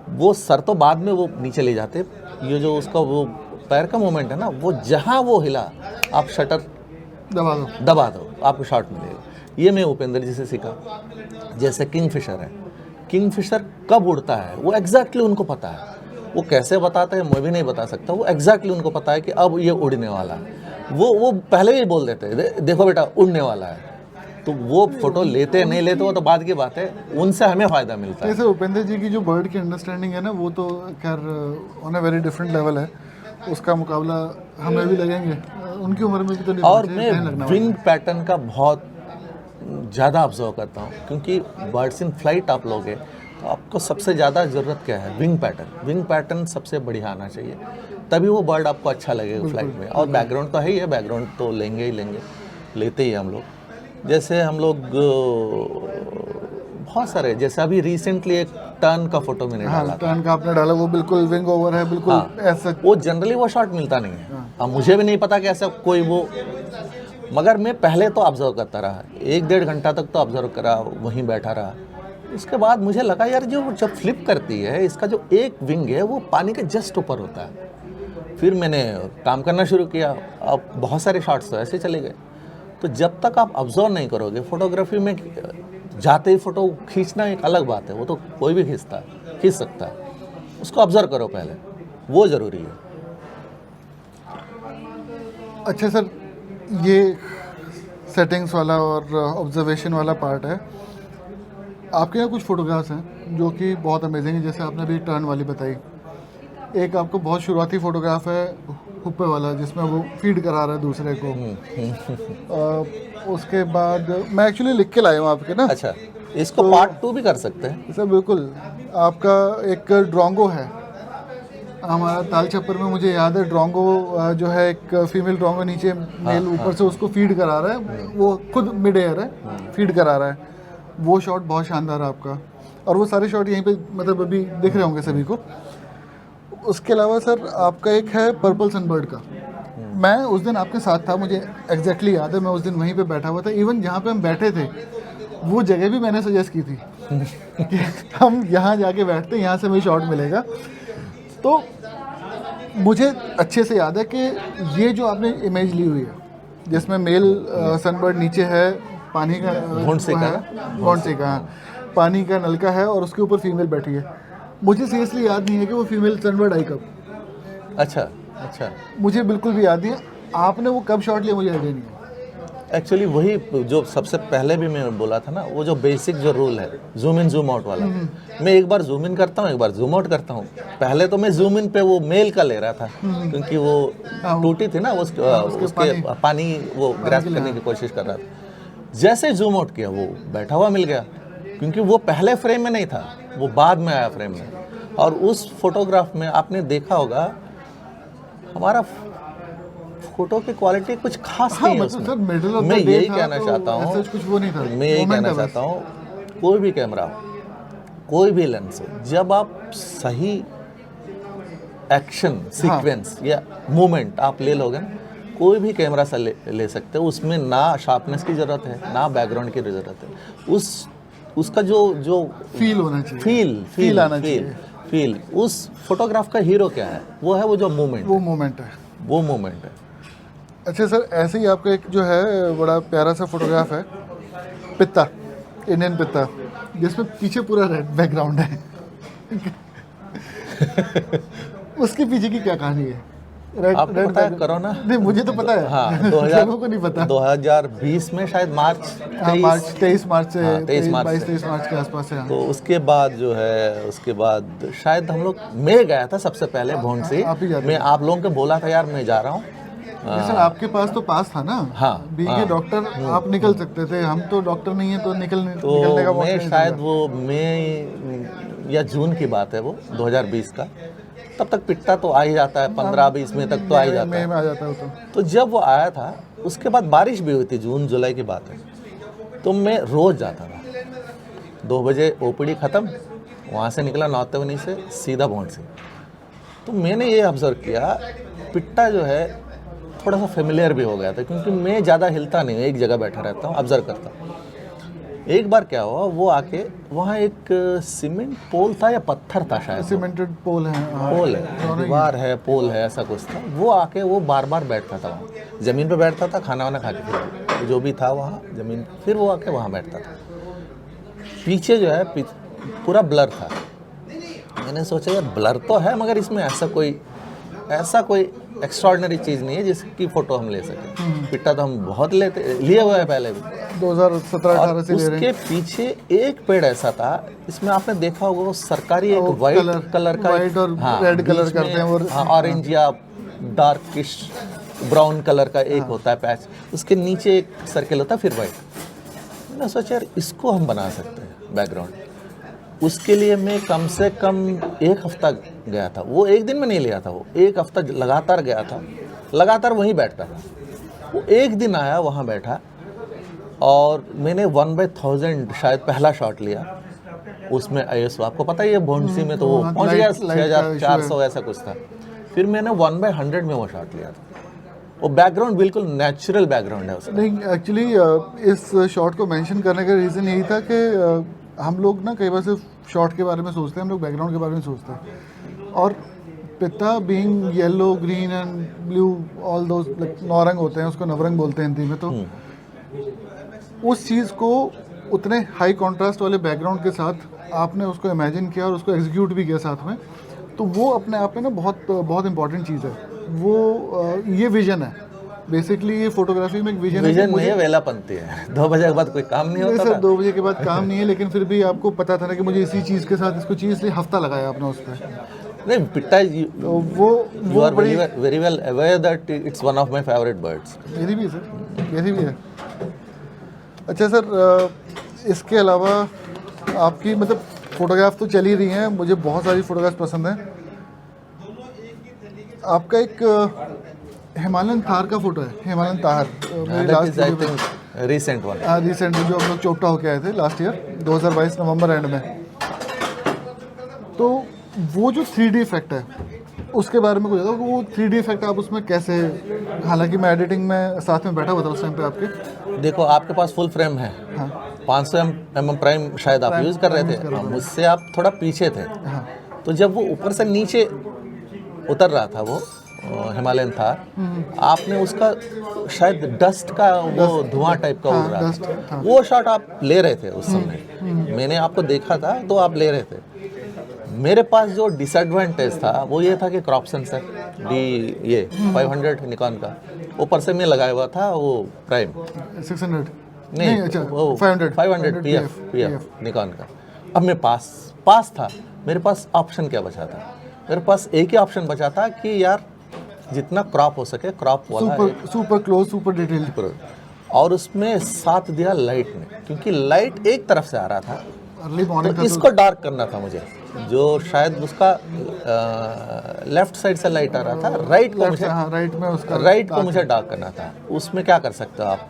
वो सर तो बाद में वो नीचे ले जाते, ये जो उसका वो पैर का मूवमेंट है ना, वो जहाँ वो हिला आप शटर दबा दो आपको शॉट मिलेगा। ये मैं उपेंद्र जी से सीखा। जैसे किंगफिशर है, किंगफिशर कब उड़ता है वो एग्जैक्टली उनको पता है। वो कैसे बताते हैं मैं भी नहीं बता सकता, वो एग्जैक्टली उनको पता है कि अब ये उड़ने वाला है। वो पहले ही बोल देते हैं देखो बेटा उड़ने वाला है। तो वो फोटो लेते नहीं लेते वो तो बाद की बात है, उनसे हमें फ़ायदा मिलता है। जैसे उपेंद्र जी की जो बर्ड की अंडरस्टैंडिंग है ना, वो तो खैर on a very different level है। उसका मुकाबला हमें भी लगेंगे, उनकी उम्र में भी तो नहीं। और मैं विंग पैटर्न का बहुत ज़्यादा ऑब्जर्व करता हूँ, क्योंकि बर्ड्स इन फ्लाइट आप लोगे तो आपको सबसे ज़्यादा ज़रूरत क्या है? Wing pattern. विंग पैटर्न सबसे बढ़िया आना चाहिए, तभी वो बर्ड आपको अच्छा लगेगा फ्लाइट में। और बैकग्राउंड तो है ही है, बैकग्राउंड तो लेंगे ही लेंगे, लेते ही हम लोग। जैसे हम लोग बहुत सारे, जैसे अभी रिसेंटली एक टर्न का फोटो मैंने डाला। टर्न का आपने डाला, वो बिल्कुल विंग ओवर है, बिल्कुल ऐसा। वो जनरली वो शॉट मिलता नहीं है। अब मुझे भी नहीं पता कि ऐसा कोई वो, मगर मैं पहले तो ऑब्जर्व करता रहा, 1-1.5 घंटा तक तो ऑब्जर्व करा, वहीं बैठा रहा। उसके बाद मुझे लगा यार जो जब फ्लिप करती है, इसका जो एक विंग है वो पानी के जस्ट ऊपर होता है। फिर मैंने काम करना शुरू किया, अब बहुत सारे शॉट्स तो ऐसे चले गए। तो जब तक आप ऑब्जर्व नहीं करोगे, फोटोग्राफी में जाते ही फ़ोटो खींचना एक अलग बात है, वो तो कोई भी खींच सकता है। उसको ऑब्जर्व करो पहले, वो ज़रूरी है। अच्छा सर, ये सेटिंग्स वाला और ऑब्जर्वेशन वाला पार्ट है। आपके यहाँ कुछ फ़ोटोग्राफ्स हैं जो कि बहुत अमेजिंग है, जैसे आपने अभी टर्न वाली बताई। एक आपको बहुत शुरुआती फ़ोटोग्राफ है हुप्पे वाला, जिसमें वो फीड करा रहा है दूसरे को। उसके बाद मैं एक्चुअली लिख के लाया हूँ आपके ना। अच्छा, इसको तो, पार्ट 2 भी कर सकते हैं सर। बिल्कुल। आपका एक ड्रोंगो है हमारा ताल छप्पर में, मुझे याद है। ड्रोंगो जो है, एक फीमेल ड्रोंगो नीचे, मेल ऊपर से उसको फीड करा रहा है, वो खुद मिड एयर है, फीड करा रहा है। वो शॉट बहुत शानदार है आपका, और वो सारे शॉट यहीं पे मतलब अभी दिख रहे होंगे सभी को। उसके अलावा सर आपका एक है पर्पल सनबर्ड का। मैं उस दिन आपके साथ था, मुझे एग्जैक्टली याद है, मैं उस दिन वहीं पे बैठा हुआ था। इवन जहाँ पे हम बैठे थे वो जगह भी मैंने सजेस्ट की थी कि हम यहाँ जाके बैठते हैं, यहाँ से हमें शॉट मिलेगा। तो मुझे अच्छे से याद है कि ये जो आपने इमेज ली हुई है जिसमें मेल सनबर्ड नीचे है, पानी का भौंडसी वो का है, भौंडसी का, हाँ, पानी का नलका है और उसके ऊपर फीमेल बैठी है। मुझे सीरियसली याद नहीं है कि वो फीमेल सनबर्ड आई कब, अच्छा अच्छा। मुझे बिल्कुल भी याद नहीं है। आपने वो कब शॉट लिया मुझे आइडिया नहीं है। एक्चुअली वही जो सबसे पहले भी मैं बोला था ना, वो जो बेसिक जो रूल है जूम इन जूम आउट वाला, मैं एक बार जूम इन करता हूँ, एक बार जूम आउट करता हूँ। पहले तो मैं जूम इन पे वो मेल का ले रहा था क्योंकि वो टूटी थी ना, उसके पानी वो ग्रैस्प करने की कोशिश कर रहा था। जैसे जूम आउट किया वो बैठा हुआ मिल गया, क्योंकि वो पहले फ्रेम में नहीं था, वो बाद में आया फ्रेम में। और उस फोटोग्राफ में आपने देखा होगा हमारा फोटो की क्वालिटी कुछ खास नहीं है मतलब सर उसमें। मिडिल ऑफ द मैं डे यही था, कहना तो चाहता हूँ, ऐसा कुछ वो नहीं था, मैं यही moment कहना था बस। चाहता हूँ, कोई भी कैमरा हो, कोई भी लेंस हो, जब आप सही एक्शन सीक्वेंस या मूवमेंट आप ले लोगे ना, कोई भी कैमरा से ले सकते हो। उसमें ना शार्पनेस की ज़रूरत है, ना बैकग्राउंड की ज़रूरत है। उसका जो फील होना चाहिए, फील आना चाहिए। फील उस फोटोग्राफ का हीरो क्या है, वो है वो जो मूवमेंट, वो मोमेंट है। वो मूवमेंट है। अच्छा सर, ऐसे ही आपका एक जो है बड़ा प्यारा सा फोटोग्राफ है, पित्ता, इंडियन पित्ता, जिसमें पीछे पूरा रेड बैकग्राउंड है। उसके पीछे की क्या कहानी है? आपको पता है कोरोना? नहीं, मुझे तो पता है। हाँ, लोगों को नहीं पता। 2020 में शायद मार्च 23 मार्च से, हाँ, 23 मार्च 22-23 मार्च के आसपास है। तो उसके बाद जो है, उसके बाद शायद हम लोग, मैं गया था सबसे पहले भौंडसी। आप ही जाते मैं आप लोगों को बोला था यार मैं जा रहा हूँ। सर आपके पास तो पास था ना? हाँ, बीइंग ए डॉक्टर आप निकल सकते थे, हम तो डॉक्टर नहीं है तो निकलने का तो मौका मैं नहीं शायद मिला। वो मई या जून की बात है, वो 2020 का। तब तक पिट्टा तो आ ही जाता है, 15-20 में तक तो आ ही जाता मई है। में आ जाता है वो तो जब वो आया था उसके बाद बारिश भी हुई थी, जून जुलाई की बात है। तो मैं रोज़ जाता था, 2 बजे ओपीडी ख़त्म, वहाँ से निकला नौतवनी से सीधा भौंडसी। तो मैंने ये ऑब्ज़र्व किया, पिट्टा जो है थोड़ा सा फेमिलियर भी हो गया था, क्योंकि मैं ज़्यादा हिलता नहीं हूँ, एक जगह बैठा रहता हूँ, ऑब्ज़र्व करता हूँ। एक बार क्या हुआ, वो आके वहाँ एक सीमेंट पोल था या पत्थर था शायद, सीमेंटेड पोल है, पोल है, दीवार है, पोल है, ऐसा कुछ था। वो आके वो बार बार बैठता था वहाँ, ज़मीन पे बैठता था, खाना वाना खा के, फिर जो भी था वहाँ ज़मीन, फिर वो आके वहाँ बैठता था। पीछे जो है पूरा ब्लर था। मैंने सोचा यार ब्लर तो है, मगर इसमें ऐसा कोई एक्स्ट्रॉर्डिनरी चीज़ नहीं है जिसकी फ़ोटो हम ले सकें। पिट्टा तो हम बहुत लिए हुए हैं पहले भी, 2017-18 से ले रहे उसके हैं। पीछे एक पेड़ ऐसा था, इसमें आपने देखा होगा वो सरकारी एक वाइट कलर का, वाइट और रेड कलर करते हैं वो, ऑरेंज या डार्किश ब्राउन कलर का एक होता है पैच, उसके नीचे एक सर्कल होता है, फिर वाइट। मैंने सोचा यार इसको हम बना सकते हैं बैकग्राउंड। उसके लिए मैं कम से कम 1 हफ्ता गया था, वो एक दिन में नहीं लिया था, वो 1 हफ्ता लगातार गया था, लगातार वहीं बैठता था। वो एक दिन आया, वहाँ बैठा, और मैंने 1/1000 शायद पहला शॉट लिया। उसमें ISO आपको पता ही है, भौंडसी में तो वो पहुँच गया 6400 ऐसा कुछ था। फिर मैंने 1/100 में वो शॉट लिया था। वो बैकग्राउंड बिल्कुल नेचुरल बैकग्राउंड है उसका। नहीं, एक्चुअली इस शॉट को मेंशन करने का रीज़न यही था कि हम लोग ना कई बार सिर्फ शॉट के बारे में सोचते हैं, हम लोग बैकग्राउंड के बारे में सोचते हैं। और पिता being yellow, green and blue, all those, Naurang होते हैं, उसको नवरंग बोलते हैं हिंदी में। तो उस चीज़ को उतने हाई कॉन्ट्रास्ट वाले बैकग्राउंड के साथ आपने उसको इमेजिन किया और उसको एग्जीक्यूट भी किया साथ में, तो वो अपने आप में ना बहुत इंपॉर्टेंट चीज़ है। वो ये विजन है बेसिकली, ये फोटोग्राफी में एक विजन नहीं है, वेलापंती है। 2 बजे के बाद कोई काम नहीं होता सर, था। 2 बजे के बाद काम नहीं है, लेकिन फिर भी आपको पता था ना कि मुझे इसी चीज़ के साथ इसको चाहिए, इसलिए हफ्ता लगाया आपने उस पर। नहीं, पिट्टा तो वो are very well aware that it's one of my favourite birds. मेरी भी है सर, मेरी भी है। अच्छा सर, इसके अलावा आपकी मतलब फ़ोटोग्राफ तो चल ही रही हैं, मुझे बहुत सारी फ़ोटोग्राफ पसंद हैं। आपका एक हिमालयन थार का फोटो है, हिमालयन थार, मेरी लास्ट रिसेंट वन, रिसेंटली जो हम लोग चोपटा होके आए थे लास्ट ईयर 2022 नवंबर एंड में। तो वो जो 3D इफेक्ट है उसके बारे में कुछ बताओ, वो 3D इफेक्ट आप उसमें कैसे, हालांकि मैं एडिटिंग में साथ में बैठा हुआ था उस टाइम पे आपके। देखो आपके पास फुल फ्रेम है, हाँ, 500 mm प्राइम शायद आप यूज़ कर रहे थे, मुझसे आप थोड़ा पीछे थे। हाँ तो जब वो ऊपर से नीचे उतर रहा था वो हिमालयन थार, आपने उसका शायद डस्ट का वो धुआं टाइप का उड़ रहा था, वो शॉट आप ले रहे थे उस समय। मैंने आपको देखा था तो आप ले रहे थे। मेरे पास जो डिसएडवांटेज था वो ये था कि क्रॉप सेंसर ये 500 निकॉन का ऊपर से मैं लगाया हुआ था, वो प्राइम 600 नहीं अच्छा वो 500 पीएफ निकॉन का। अब मैं पास था, मेरे पास ऑप्शन क्या बचा था? मेरे पास एक ही ऑप्शन बचा था कि यार जितना क्रॉप हो सके क्रॉप वाला सुपर क्लोज सुपर डिटेल, और उसमें साथ दिया लाइट ने, क्योंकि लाइट एक तरफ से आ रहा था, अर्ली मॉर्निंग तो इसको डार्क करना था मुझे, जो शायद उसका लेफ्ट साइड से लाइट आ रहा था, राइट को मुझे राइट को मुझे डार्क करना था। उसमें क्या कर सकते हो आप?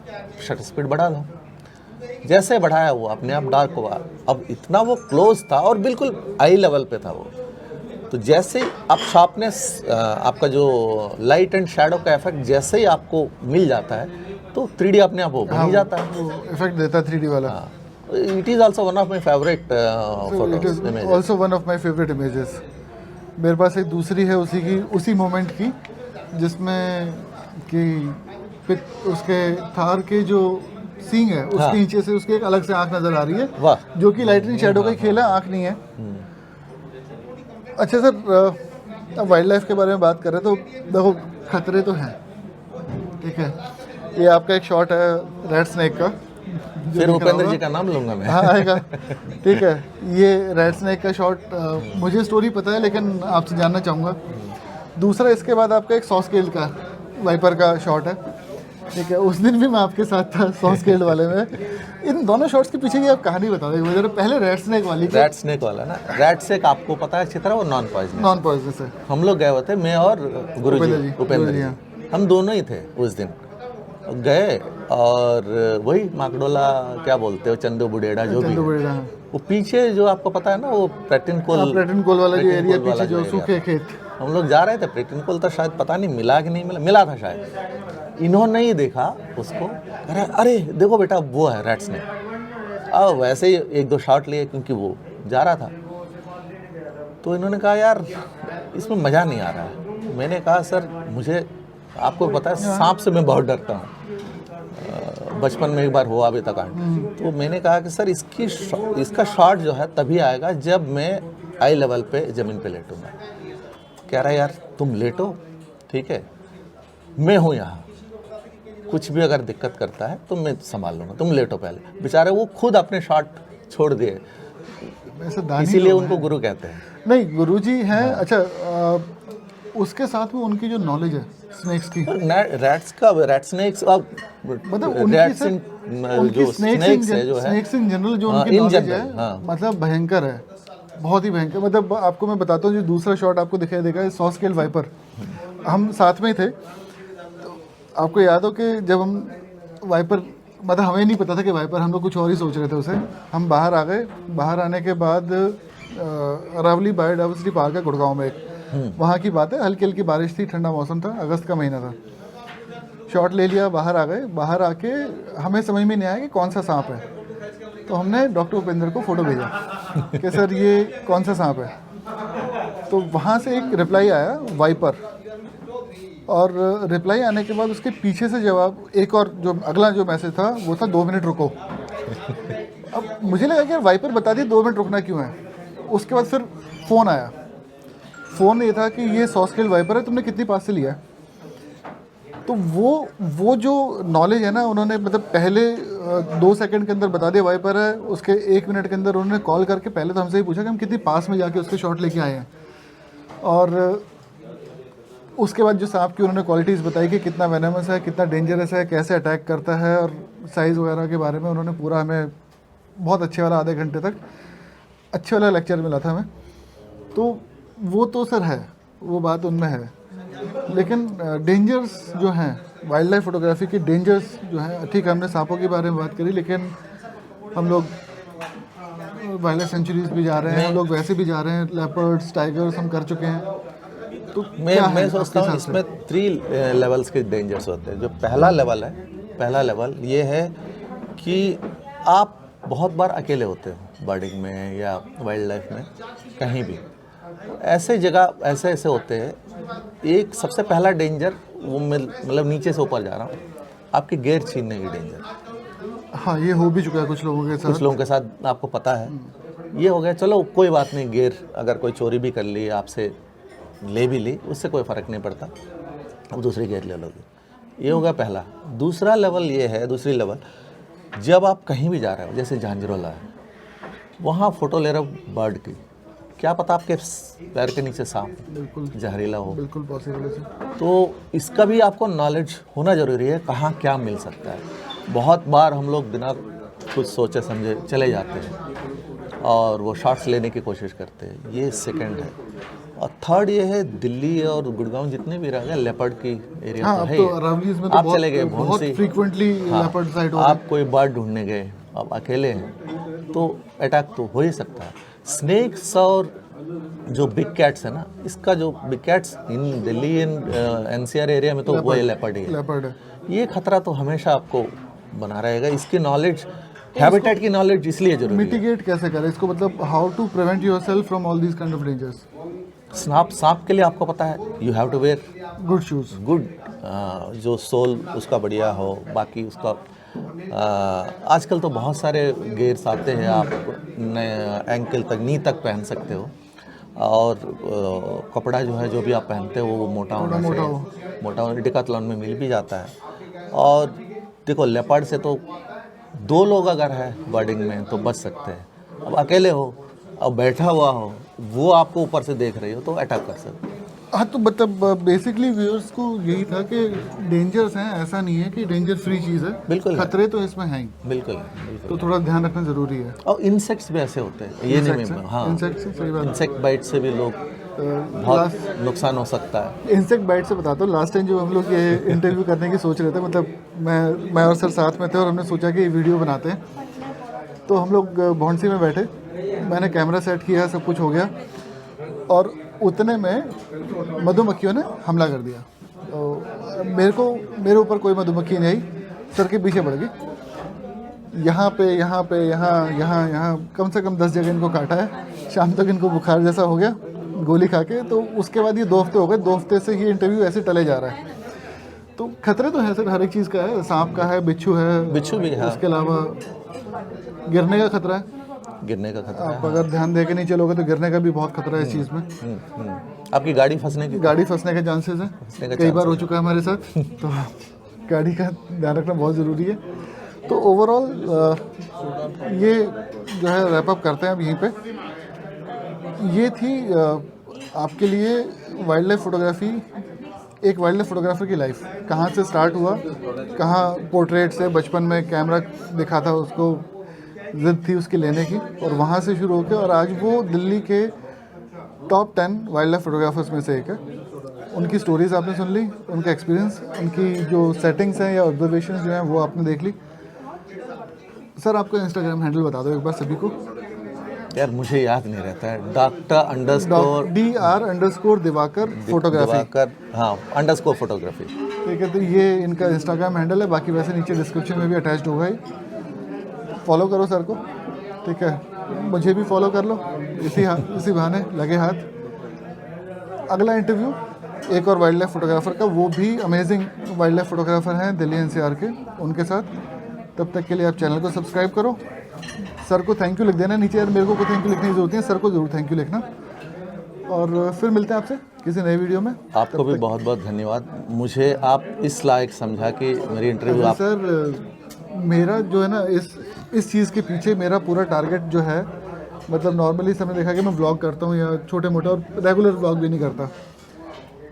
शटर स्पीड बढ़ा दो। जैसे बढ़ाया वो अपने आप डार्क हुआ। अब इतना वो क्लोज था और बिल्कुल आई लेवल पे था वो, तो जैसे ही आप शार्पनेस, आपका जो लाइट एंड शैडो का इफेक्ट जैसे ही आपको मिल जाता है तो 3D अपने आप वो बन ही जाता है, वो इफेक्ट देता है 3D वाला। It is also one of my favourite photos, also one of my favourite images. मेरे पास एक दूसरी है उसी मोमेंट की, जिसमें कि उसके थार के जो सींग है उसके नीचे से उसकी एक अलग से आंख नजर आ रही है, वाह, जो कि लाइटनिंग शैडो का ही खेल है, आंख नहीं है। अच्छा सर, अब वाइल्ड लाइफ के बारे में बात कर रहे हैं तो देखो खतरे तो हैं, ठीक है। ये आपका एक शॉट है रेड स्नेक का, फिर उपेंद्र जी का नाम लूंगा मैं। हाँ आएगा, ठीक है। ये रेड स्नेक का शॉट, मुझे स्टोरी पता है लेकिन आपसे जानना चाहूँगा। दूसरा इसके बाद आपका एक 100 स्केल का वाइपर का शॉट है, ठीक है। उस दिन भी मैं आपके साथ था 100 स्केल वाले में। इन दोनों शॉट्स के पीछे की आप कहानी बता देंगे। पहले रेड स्नेक वाली, रेड स्नेक वाला ना, रेड स्नेक आपको पता है अच्छी तरह वो नॉन पॉइजनस है। हम लोग गए हुए थे, मैं और गुरुजी उपेंद्र जी, हम दोनों ही थे उस दिन गए, और वही माकडोला क्या बोलते हो, चंदू बुडेड़ा जो भी है, वो पीछे जो आपको पता है ना, वो प्रेटिनकोल वाला जो एरिया पीछे जो सूखे खेत, हम लोग जा रहे थे। प्रेटिनकोल तो शायद पता नहीं मिला कि नहीं मिला था शायद। इन्होंने ही देखा उसको, अरे देखो बेटा वो है रेड स्नेक। अब वैसे ही 1-2 शॉट लिए क्योंकि वो जा रहा था, तो इन्होंने कहा यार इसमें मज़ा नहीं आ रहा है। मैंने कहा सर मुझे, आपको पता है सांप से मैं बहुत डरता हूँ, बचपन में एक बार हुआ अभी तक। तो मैंने कहा कि सर इसका शॉट जो है तभी आएगा जब मैं आई लेवल पे ज़मीन पे लेटूंगा। कह रहा है यार तुम लेटो, ठीक है, मैं हूँ यहाँ, कुछ भी अगर दिक्कत करता है तो मैं संभाल लूँगा, तुम लेटो पहले। बेचारे वो खुद अपने शॉट छोड़ दिए, इसीलिए उनको गुरु कहते हैं। नहीं गुरुजी हैं। अच्छा, उसके साथ में उनकी जो नॉलेज है स्नेक्स की, रेड स्नेक्स, मतलब जो स्नेक्स इन जनरल जो उनकी नॉलेज है, मतलब भयंकर है, बहुत ही भयंकर। मतलब आपको मैं बताता हूँ, जो दूसरा शॉट आपको दिखाई देगा 100 स्केल वाइपर, हम साथ में ही थे। तो आपको याद हो कि जब हम वाइपर, मतलब हमें नहीं पता था कि वाइपर, हम लोग कुछ और ही सोच रहे थे उसे। हम बाहर आ गए, बाहर आने के बाद अरावली बायोडाइवर्सिटी पार्क है गुड़गांव में एक, वहाँ की बात है, हल्की हल्की बारिश थी, ठंडा मौसम था, अगस्त का महीना था। शॉट ले लिया, बाहर आ गए। बाहर आके हमें समझ में नहीं आया कि कौन सा सांप है, तो हमने डॉक्टर उपेंद्र को फ़ोटो भेजा कि सर ये कौन सा सांप है। तो वहाँ से एक रिप्लाई आया वाइपर, और रिप्लाई आने के बाद उसके पीछे से जवाब एक और, जो अगला जो मैसेज था वो था 2 मिनट रुको। अब मुझे लगा कि यार वाइपर बता दिए 2 मिनट रुकना क्यों है। उसके बाद फिर फ़ोन आया, फ़ोन ये था कि ये 100 स्केल वाइपर है, तुमने कितनी पास से लिया है। तो वो जो नॉलेज है ना, उन्होंने मतलब पहले 2 सेकंड के अंदर बता दिया वाइपर है। उसके 1 मिनट के अंदर उन्होंने कॉल करके पहले तो हमसे ही पूछा कि हम कितनी पास में जाके उसके शॉट लेके आए हैं, और उसके बाद जो सांप की उन्होंने क्वालिटीज़ बताई कि कितना वेनमस है, कितना डेंजरस है, कैसे अटैक करता है, और साइज़ वगैरह के बारे में उन्होंने पूरा हमें बहुत अच्छे वाला आधे घंटे तक अच्छे वाला लेक्चर मिला था हमें। तो वो तो सर है, वो बात उनमें है, लेकिन डेंजर्स जो हैं वाइल्ड लाइफ फोटोग्राफी के, डेंजर्स जो हैं, ठीक है हमने सांपों के बारे में बात करी, लेकिन हम लोग वाइल्ड लाइफ सेंचुरीज भी जा रहे हैं, हम लोग वैसे भी जा रहे हैं, लेपर्ड्स, टाइगर्स हम कर चुके हैं। तो मैं सोचता हूँ इसमें 3 लेवल्स के डेंजर्स होते हैं। जो पहला लेवल है, पहला लेवल ये है कि आप बहुत बार अकेले होते हो बर्डिंग में या वाइल्ड लाइफ में, कहीं भी ऐसे जगह ऐसे ऐसे होते हैं। एक सबसे पहला डेंजर वो मतलब नीचे से ऊपर जा रहा हूँ, आपकी गियर छीनने की डेंजर। हाँ, ये हो भी चुका है कुछ लोगों के साथ। कुछ लोगों के साथ आपको पता है, ये हो गया, चलो कोई बात नहीं, गियर अगर कोई चोरी भी कर ली, आपसे ले भी ली, उससे कोई फ़र्क नहीं पड़ता, अब दूसरी गियर ले लोगे। ये हो गया पहला। दूसरा लेवल ये है, दूसरी लेवल, जब आप कहीं भी जा रहे हो, जैसे झांझरोला है, वहाँ फ़ोटो ले रहे हो बर्ड की, क्या पता आपके पैर के नीचे सांप बिल्कुल जहरीला हो, बिल्कुल पॉसिबल है। तो इसका भी आपको नॉलेज होना ज़रूरी है, कहाँ क्या मिल सकता है। बहुत बार हम लोग बिना कुछ सोचे समझे चले जाते हैं और वो शॉट्स लेने की कोशिश करते हैं, ये सेकंड है। और थर्ड ये है, दिल्ली और गुड़गांव जितने भी रह गए लेपर्ड की एरिया हाँ, तो अब है तो ही। अरावलीज में तो आप चले गए बहुत भौंसी, फ्रीक्वेंटली लेपर्ड साइट हो रहा है। आप कोई बर्ड ढूंढने गए, आप अकेले हैं, तो अटैक तो हो ही सकता है। स्नेक्स और जो बिग कैट्स है ना, इसका जो big cats in Delhi in NCR area में तो वो लेपर्ड ही है। लेपर्ड है। ये ये खतरा तो हमेशा आपको बना रहेगा। इसकी नॉलेज, हैबिटेट की नॉलेज इसलिए जरूरी है। मिटिगेट कैसे करें इसको, मतलब how to prevent yourself from all these kind of dangers? सांप के लिए आपको पता है, you have to wear good shoes. Good, जो सोल उसका बढ़िया हो, बाकी उसका आजकल तो बहुत सारे गेयर्स आते हैं, आप एंकल तक, नी तक पहन सकते हो। और कपड़ा जो है, जो भी आप पहनते हो वो मोटा होना चाहिए, मोटा होना, डिकाथलॉन में मिल भी जाता है। और देखो लेपर्ड से तो 2 लोग अगर है बर्डिंग में तो बच सकते हैं। अब अकेले हो, अब बैठा हुआ हो, वो आपको ऊपर से देख रही हो तो अटैक कर सकते हो। हाँ, तो मतलब बेसिकली व्यूअर्स को यही था कि डेंजर्स हैं, ऐसा नहीं है कि डेंजर फ्री चीज़ है, बिल्कुल खतरे तो इसमें हैं ही, बिल्कुल बिल्कुल। तो थोड़ा ध्यान रखना जरूरी है। और इंसेक्ट्स भी ऐसे होते हैं, ये नहीं मैं, हाँ, इंसेक्ट से सही बात। इंसेक्ट बाइट से भी लोग बहुत नुकसान हो सकता है। इंसेक्ट बाइट से बताता हूँ, लास्ट टाइम जो हम लोग ये इंटरव्यू करने की सोच रहे थे, मतलब मैं और सर साथ में थे और हमने सोचा कि वीडियो बनाते हैं, तो हम लोग भौंसी में बैठे, मैंने कैमरा सेट किया, सब कुछ हो गया, और उतने में मधुमक्खियों ने हमला कर दिया। तो मेरे ऊपर कोई मधुमक्खी नहीं आई, सर के पीछे बढ़ गई, यहाँ पे कम से कम 10 जगह इनको काटा है। शाम तक इनको बुखार जैसा हो गया गोली खा के। तो उसके बाद ये 2 हफ्ते हो गए, 2 हफ्ते से ये इंटरव्यू ऐसे टले जा रहा है। तो खतरे तो है सर, हर एक चीज़ का है, सांप का है, बिच्छू है, बिच्छू भी है, उसके अलावा गिरने का खतरा है। गिरने का खतरा आप अगर ध्यान दे के नहीं चलोगे तो गिरने का भी बहुत खतरा है इस चीज़ में। आपकी गाड़ी फंसने के चांसेस हैं, कई बार हो चुका है हमारे साथ, तो गाड़ी का ध्यान रखना बहुत ज़रूरी है। तो ओवरऑल ये जो है रैप अप करते हैं अब यहीं पे। ये थी आपके लिए वाइल्ड लाइफ फोटोग्राफी, एक वाइल्ड लाइफ फोटोग्राफर की लाइफ, कहाँ से स्टार्ट हुआ, कहाँ पोर्ट्रेट से बचपन में कैमरा दिखा था, उसको जिद थी उसकी लेने की, और वहाँ से शुरू होकर और आज वो दिल्ली के टॉप 10 वाइल्ड लाइफ फोटोग्राफर्स में से एक है। उनकी स्टोरीज़ आपने सुन ली, उनका एक्सपीरियंस, उनकी जो सेटिंग्स हैं या ऑब्जर्वेशंस जो हैं वो आपने देख ली। सर आपका इंस्टाग्राम हैंडल बता दो एक बार सभी को। यार मुझे याद नहीं रहता है, डॉक्टर दिवाकर फोटोग्राफी, हाँ _ फोटोग्राफी। ठीक है, तो ये इनका इंस्टाग्राम हैंडल है, बाकी वैसे नीचे डिस्क्रिप्शन में भी अटैच्ड होगा ही। फॉलो करो सर को, ठीक है, मुझे भी फॉलो कर लो, इसी बहाने लगे हाथ। अगला इंटरव्यू एक और वाइल्ड लाइफ फोटोग्राफर का, वो भी अमेजिंग वाइल्ड लाइफ फोटोग्राफर हैं दिल्ली एनसीआर के, उनके साथ। तब तक के लिए आप चैनल को सब्सक्राइब करो, सर को थैंक यू लिख देना नीचे, यार मेरे को थैंक यू लिखने की जरूरत नहीं है, सर को जरूर थैंक यू लिखना। और फिर मिलते हैं आपसे किसी नए वीडियो में। आपको भी बहुत बहुत धन्यवाद, मुझे आप इस लायक समझा कि मेरी इंटरव्यू आप। सर मेरा जो है ना इस चीज़ के पीछे मेरा पूरा टारगेट जो है, मतलब नॉर्मली सबने देखा कि मैं ब्लॉग करता हूँ या छोटे मोटे, और रेगुलर ब्लॉग भी नहीं करता।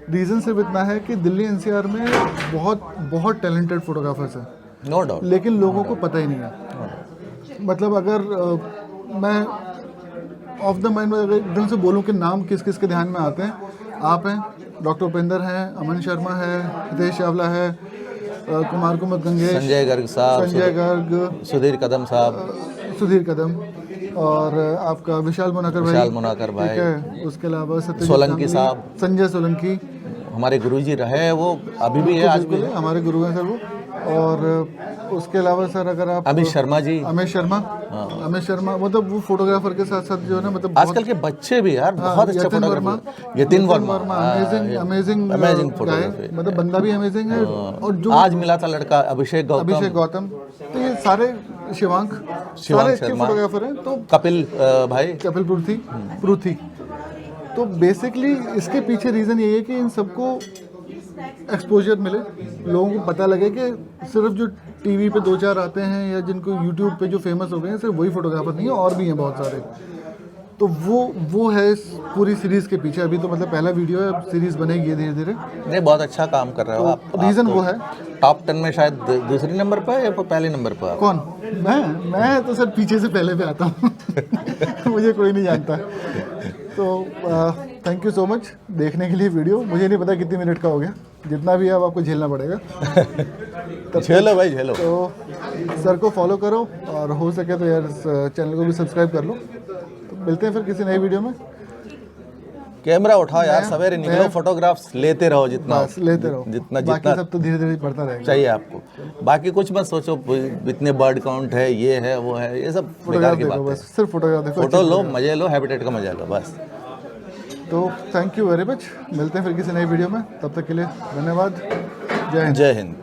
रीज़न सिर्फ इतना है कि दिल्ली एनसीआर में बहुत टैलेंटेड फोटोग्राफर्स हैं, नो डाउट, लेकिन लोगों को पता ही नहीं है। मतलब अगर मैं ऑफ द माइंड अगर एकदम से बोलूं कि नाम किस किस के ध्यान में आते हैं, आप हैं, डॉक्टर उपेंद्र हैं, अमन शर्मा है, हितेश चावला है, कुमार कुमार गंगेश, संजय गर्ग साहब, संजय गर्ग, सुधीर कदम साहब, सुधीर कदम, और आपका विशाल मुनाकर भाई, भाई, ठीक है, उसके अलावा सोलंकी साहब, संजय सोलंकी, हमारे गुरुजी रहे, वो अभी भी है, आज भी हमारे गुरु हैं सर वो। और उसके अलावा सर अगर आप अमित शर्मा जी, अमित शर्मा, अमित शर्मा मतलब वो फोटोग्राफर के साथ साथ जो है ना मतलब आजकल के बच्चे भी यार बहुत अच्छा Yatin Verma, photographer, Yatin Verma amazing amazing guy, photography, मतलब बंदा भी अमेजिंग है। और जो आज मिला था लड़का अभिषेक गौतम, तो ये सारे शिवांक सारे अच्छे शर्मा, फोटोग्राफर हैं। तो कपिल भाई, कपिल पृथ्वी। तो बेसिकली इसके पीछे रीज़न यही है कि इन सबको एक्सपोजर मिले, लोगों को पता लगे कि सिर्फ जो टीवी पे 2-4 आते हैं या जिनको यूट्यूब पे जो फेमस हो गए हैं सिर्फ वही फोटोग्राफर नहीं है, और भी हैं बहुत सारे। तो वो है इस पूरी सीरीज़ के पीछे। अभी तो मतलब पहला वीडियो है, सीरीज़ बनेगी धीरे धीरे। नहीं बहुत अच्छा काम कर रहे हो आप। रीज़न वो है। टॉप 10 में शायद दूसरे नंबर पर या पहले नंबर पर आप? कौन? मैं तो सर पीछे से पहले पे आता हूँ मुझे कोई नहीं जानता। तो थैंक यू सो मच देखने के लिए वीडियो। मुझे नहीं पता कितनी मिनट का हो गया, जितना भी है अब आपको झेलना पड़ेगा। झेलो भाई झेलो। तो सर को फॉलो करो और हो सके तो यार इस चैनल को भी सब्सक्राइब कर लो। तो मिलते हैं फिर किसी नई वीडियो में। कैमरा उठाओ यार, सवेरे निकलो, फोटोग्राफ्स लेते रहो जितना बस लेते रहो, जितना बाकी जितना सब तो धीरे धीरे बढ़ता रहेगा। चाहिए आपको। बाकी कुछ मत सोचो इतने बर्ड काउंट है, ये है वो है, ये सब बेकार फोटोग्राफ की देखो, बात है। बस सिर्फ फोटोग्राफ देखो, फोटो अच्छी लो, फोटोग्राफ। मजे लो, हैबिटेट का मजा लो बस। तो थैंक यू वेरी मच, मिलते हैं फिर किसी नई वीडियो में। तब तक के लिए धन्यवाद। जय हिंद। जय हिंद।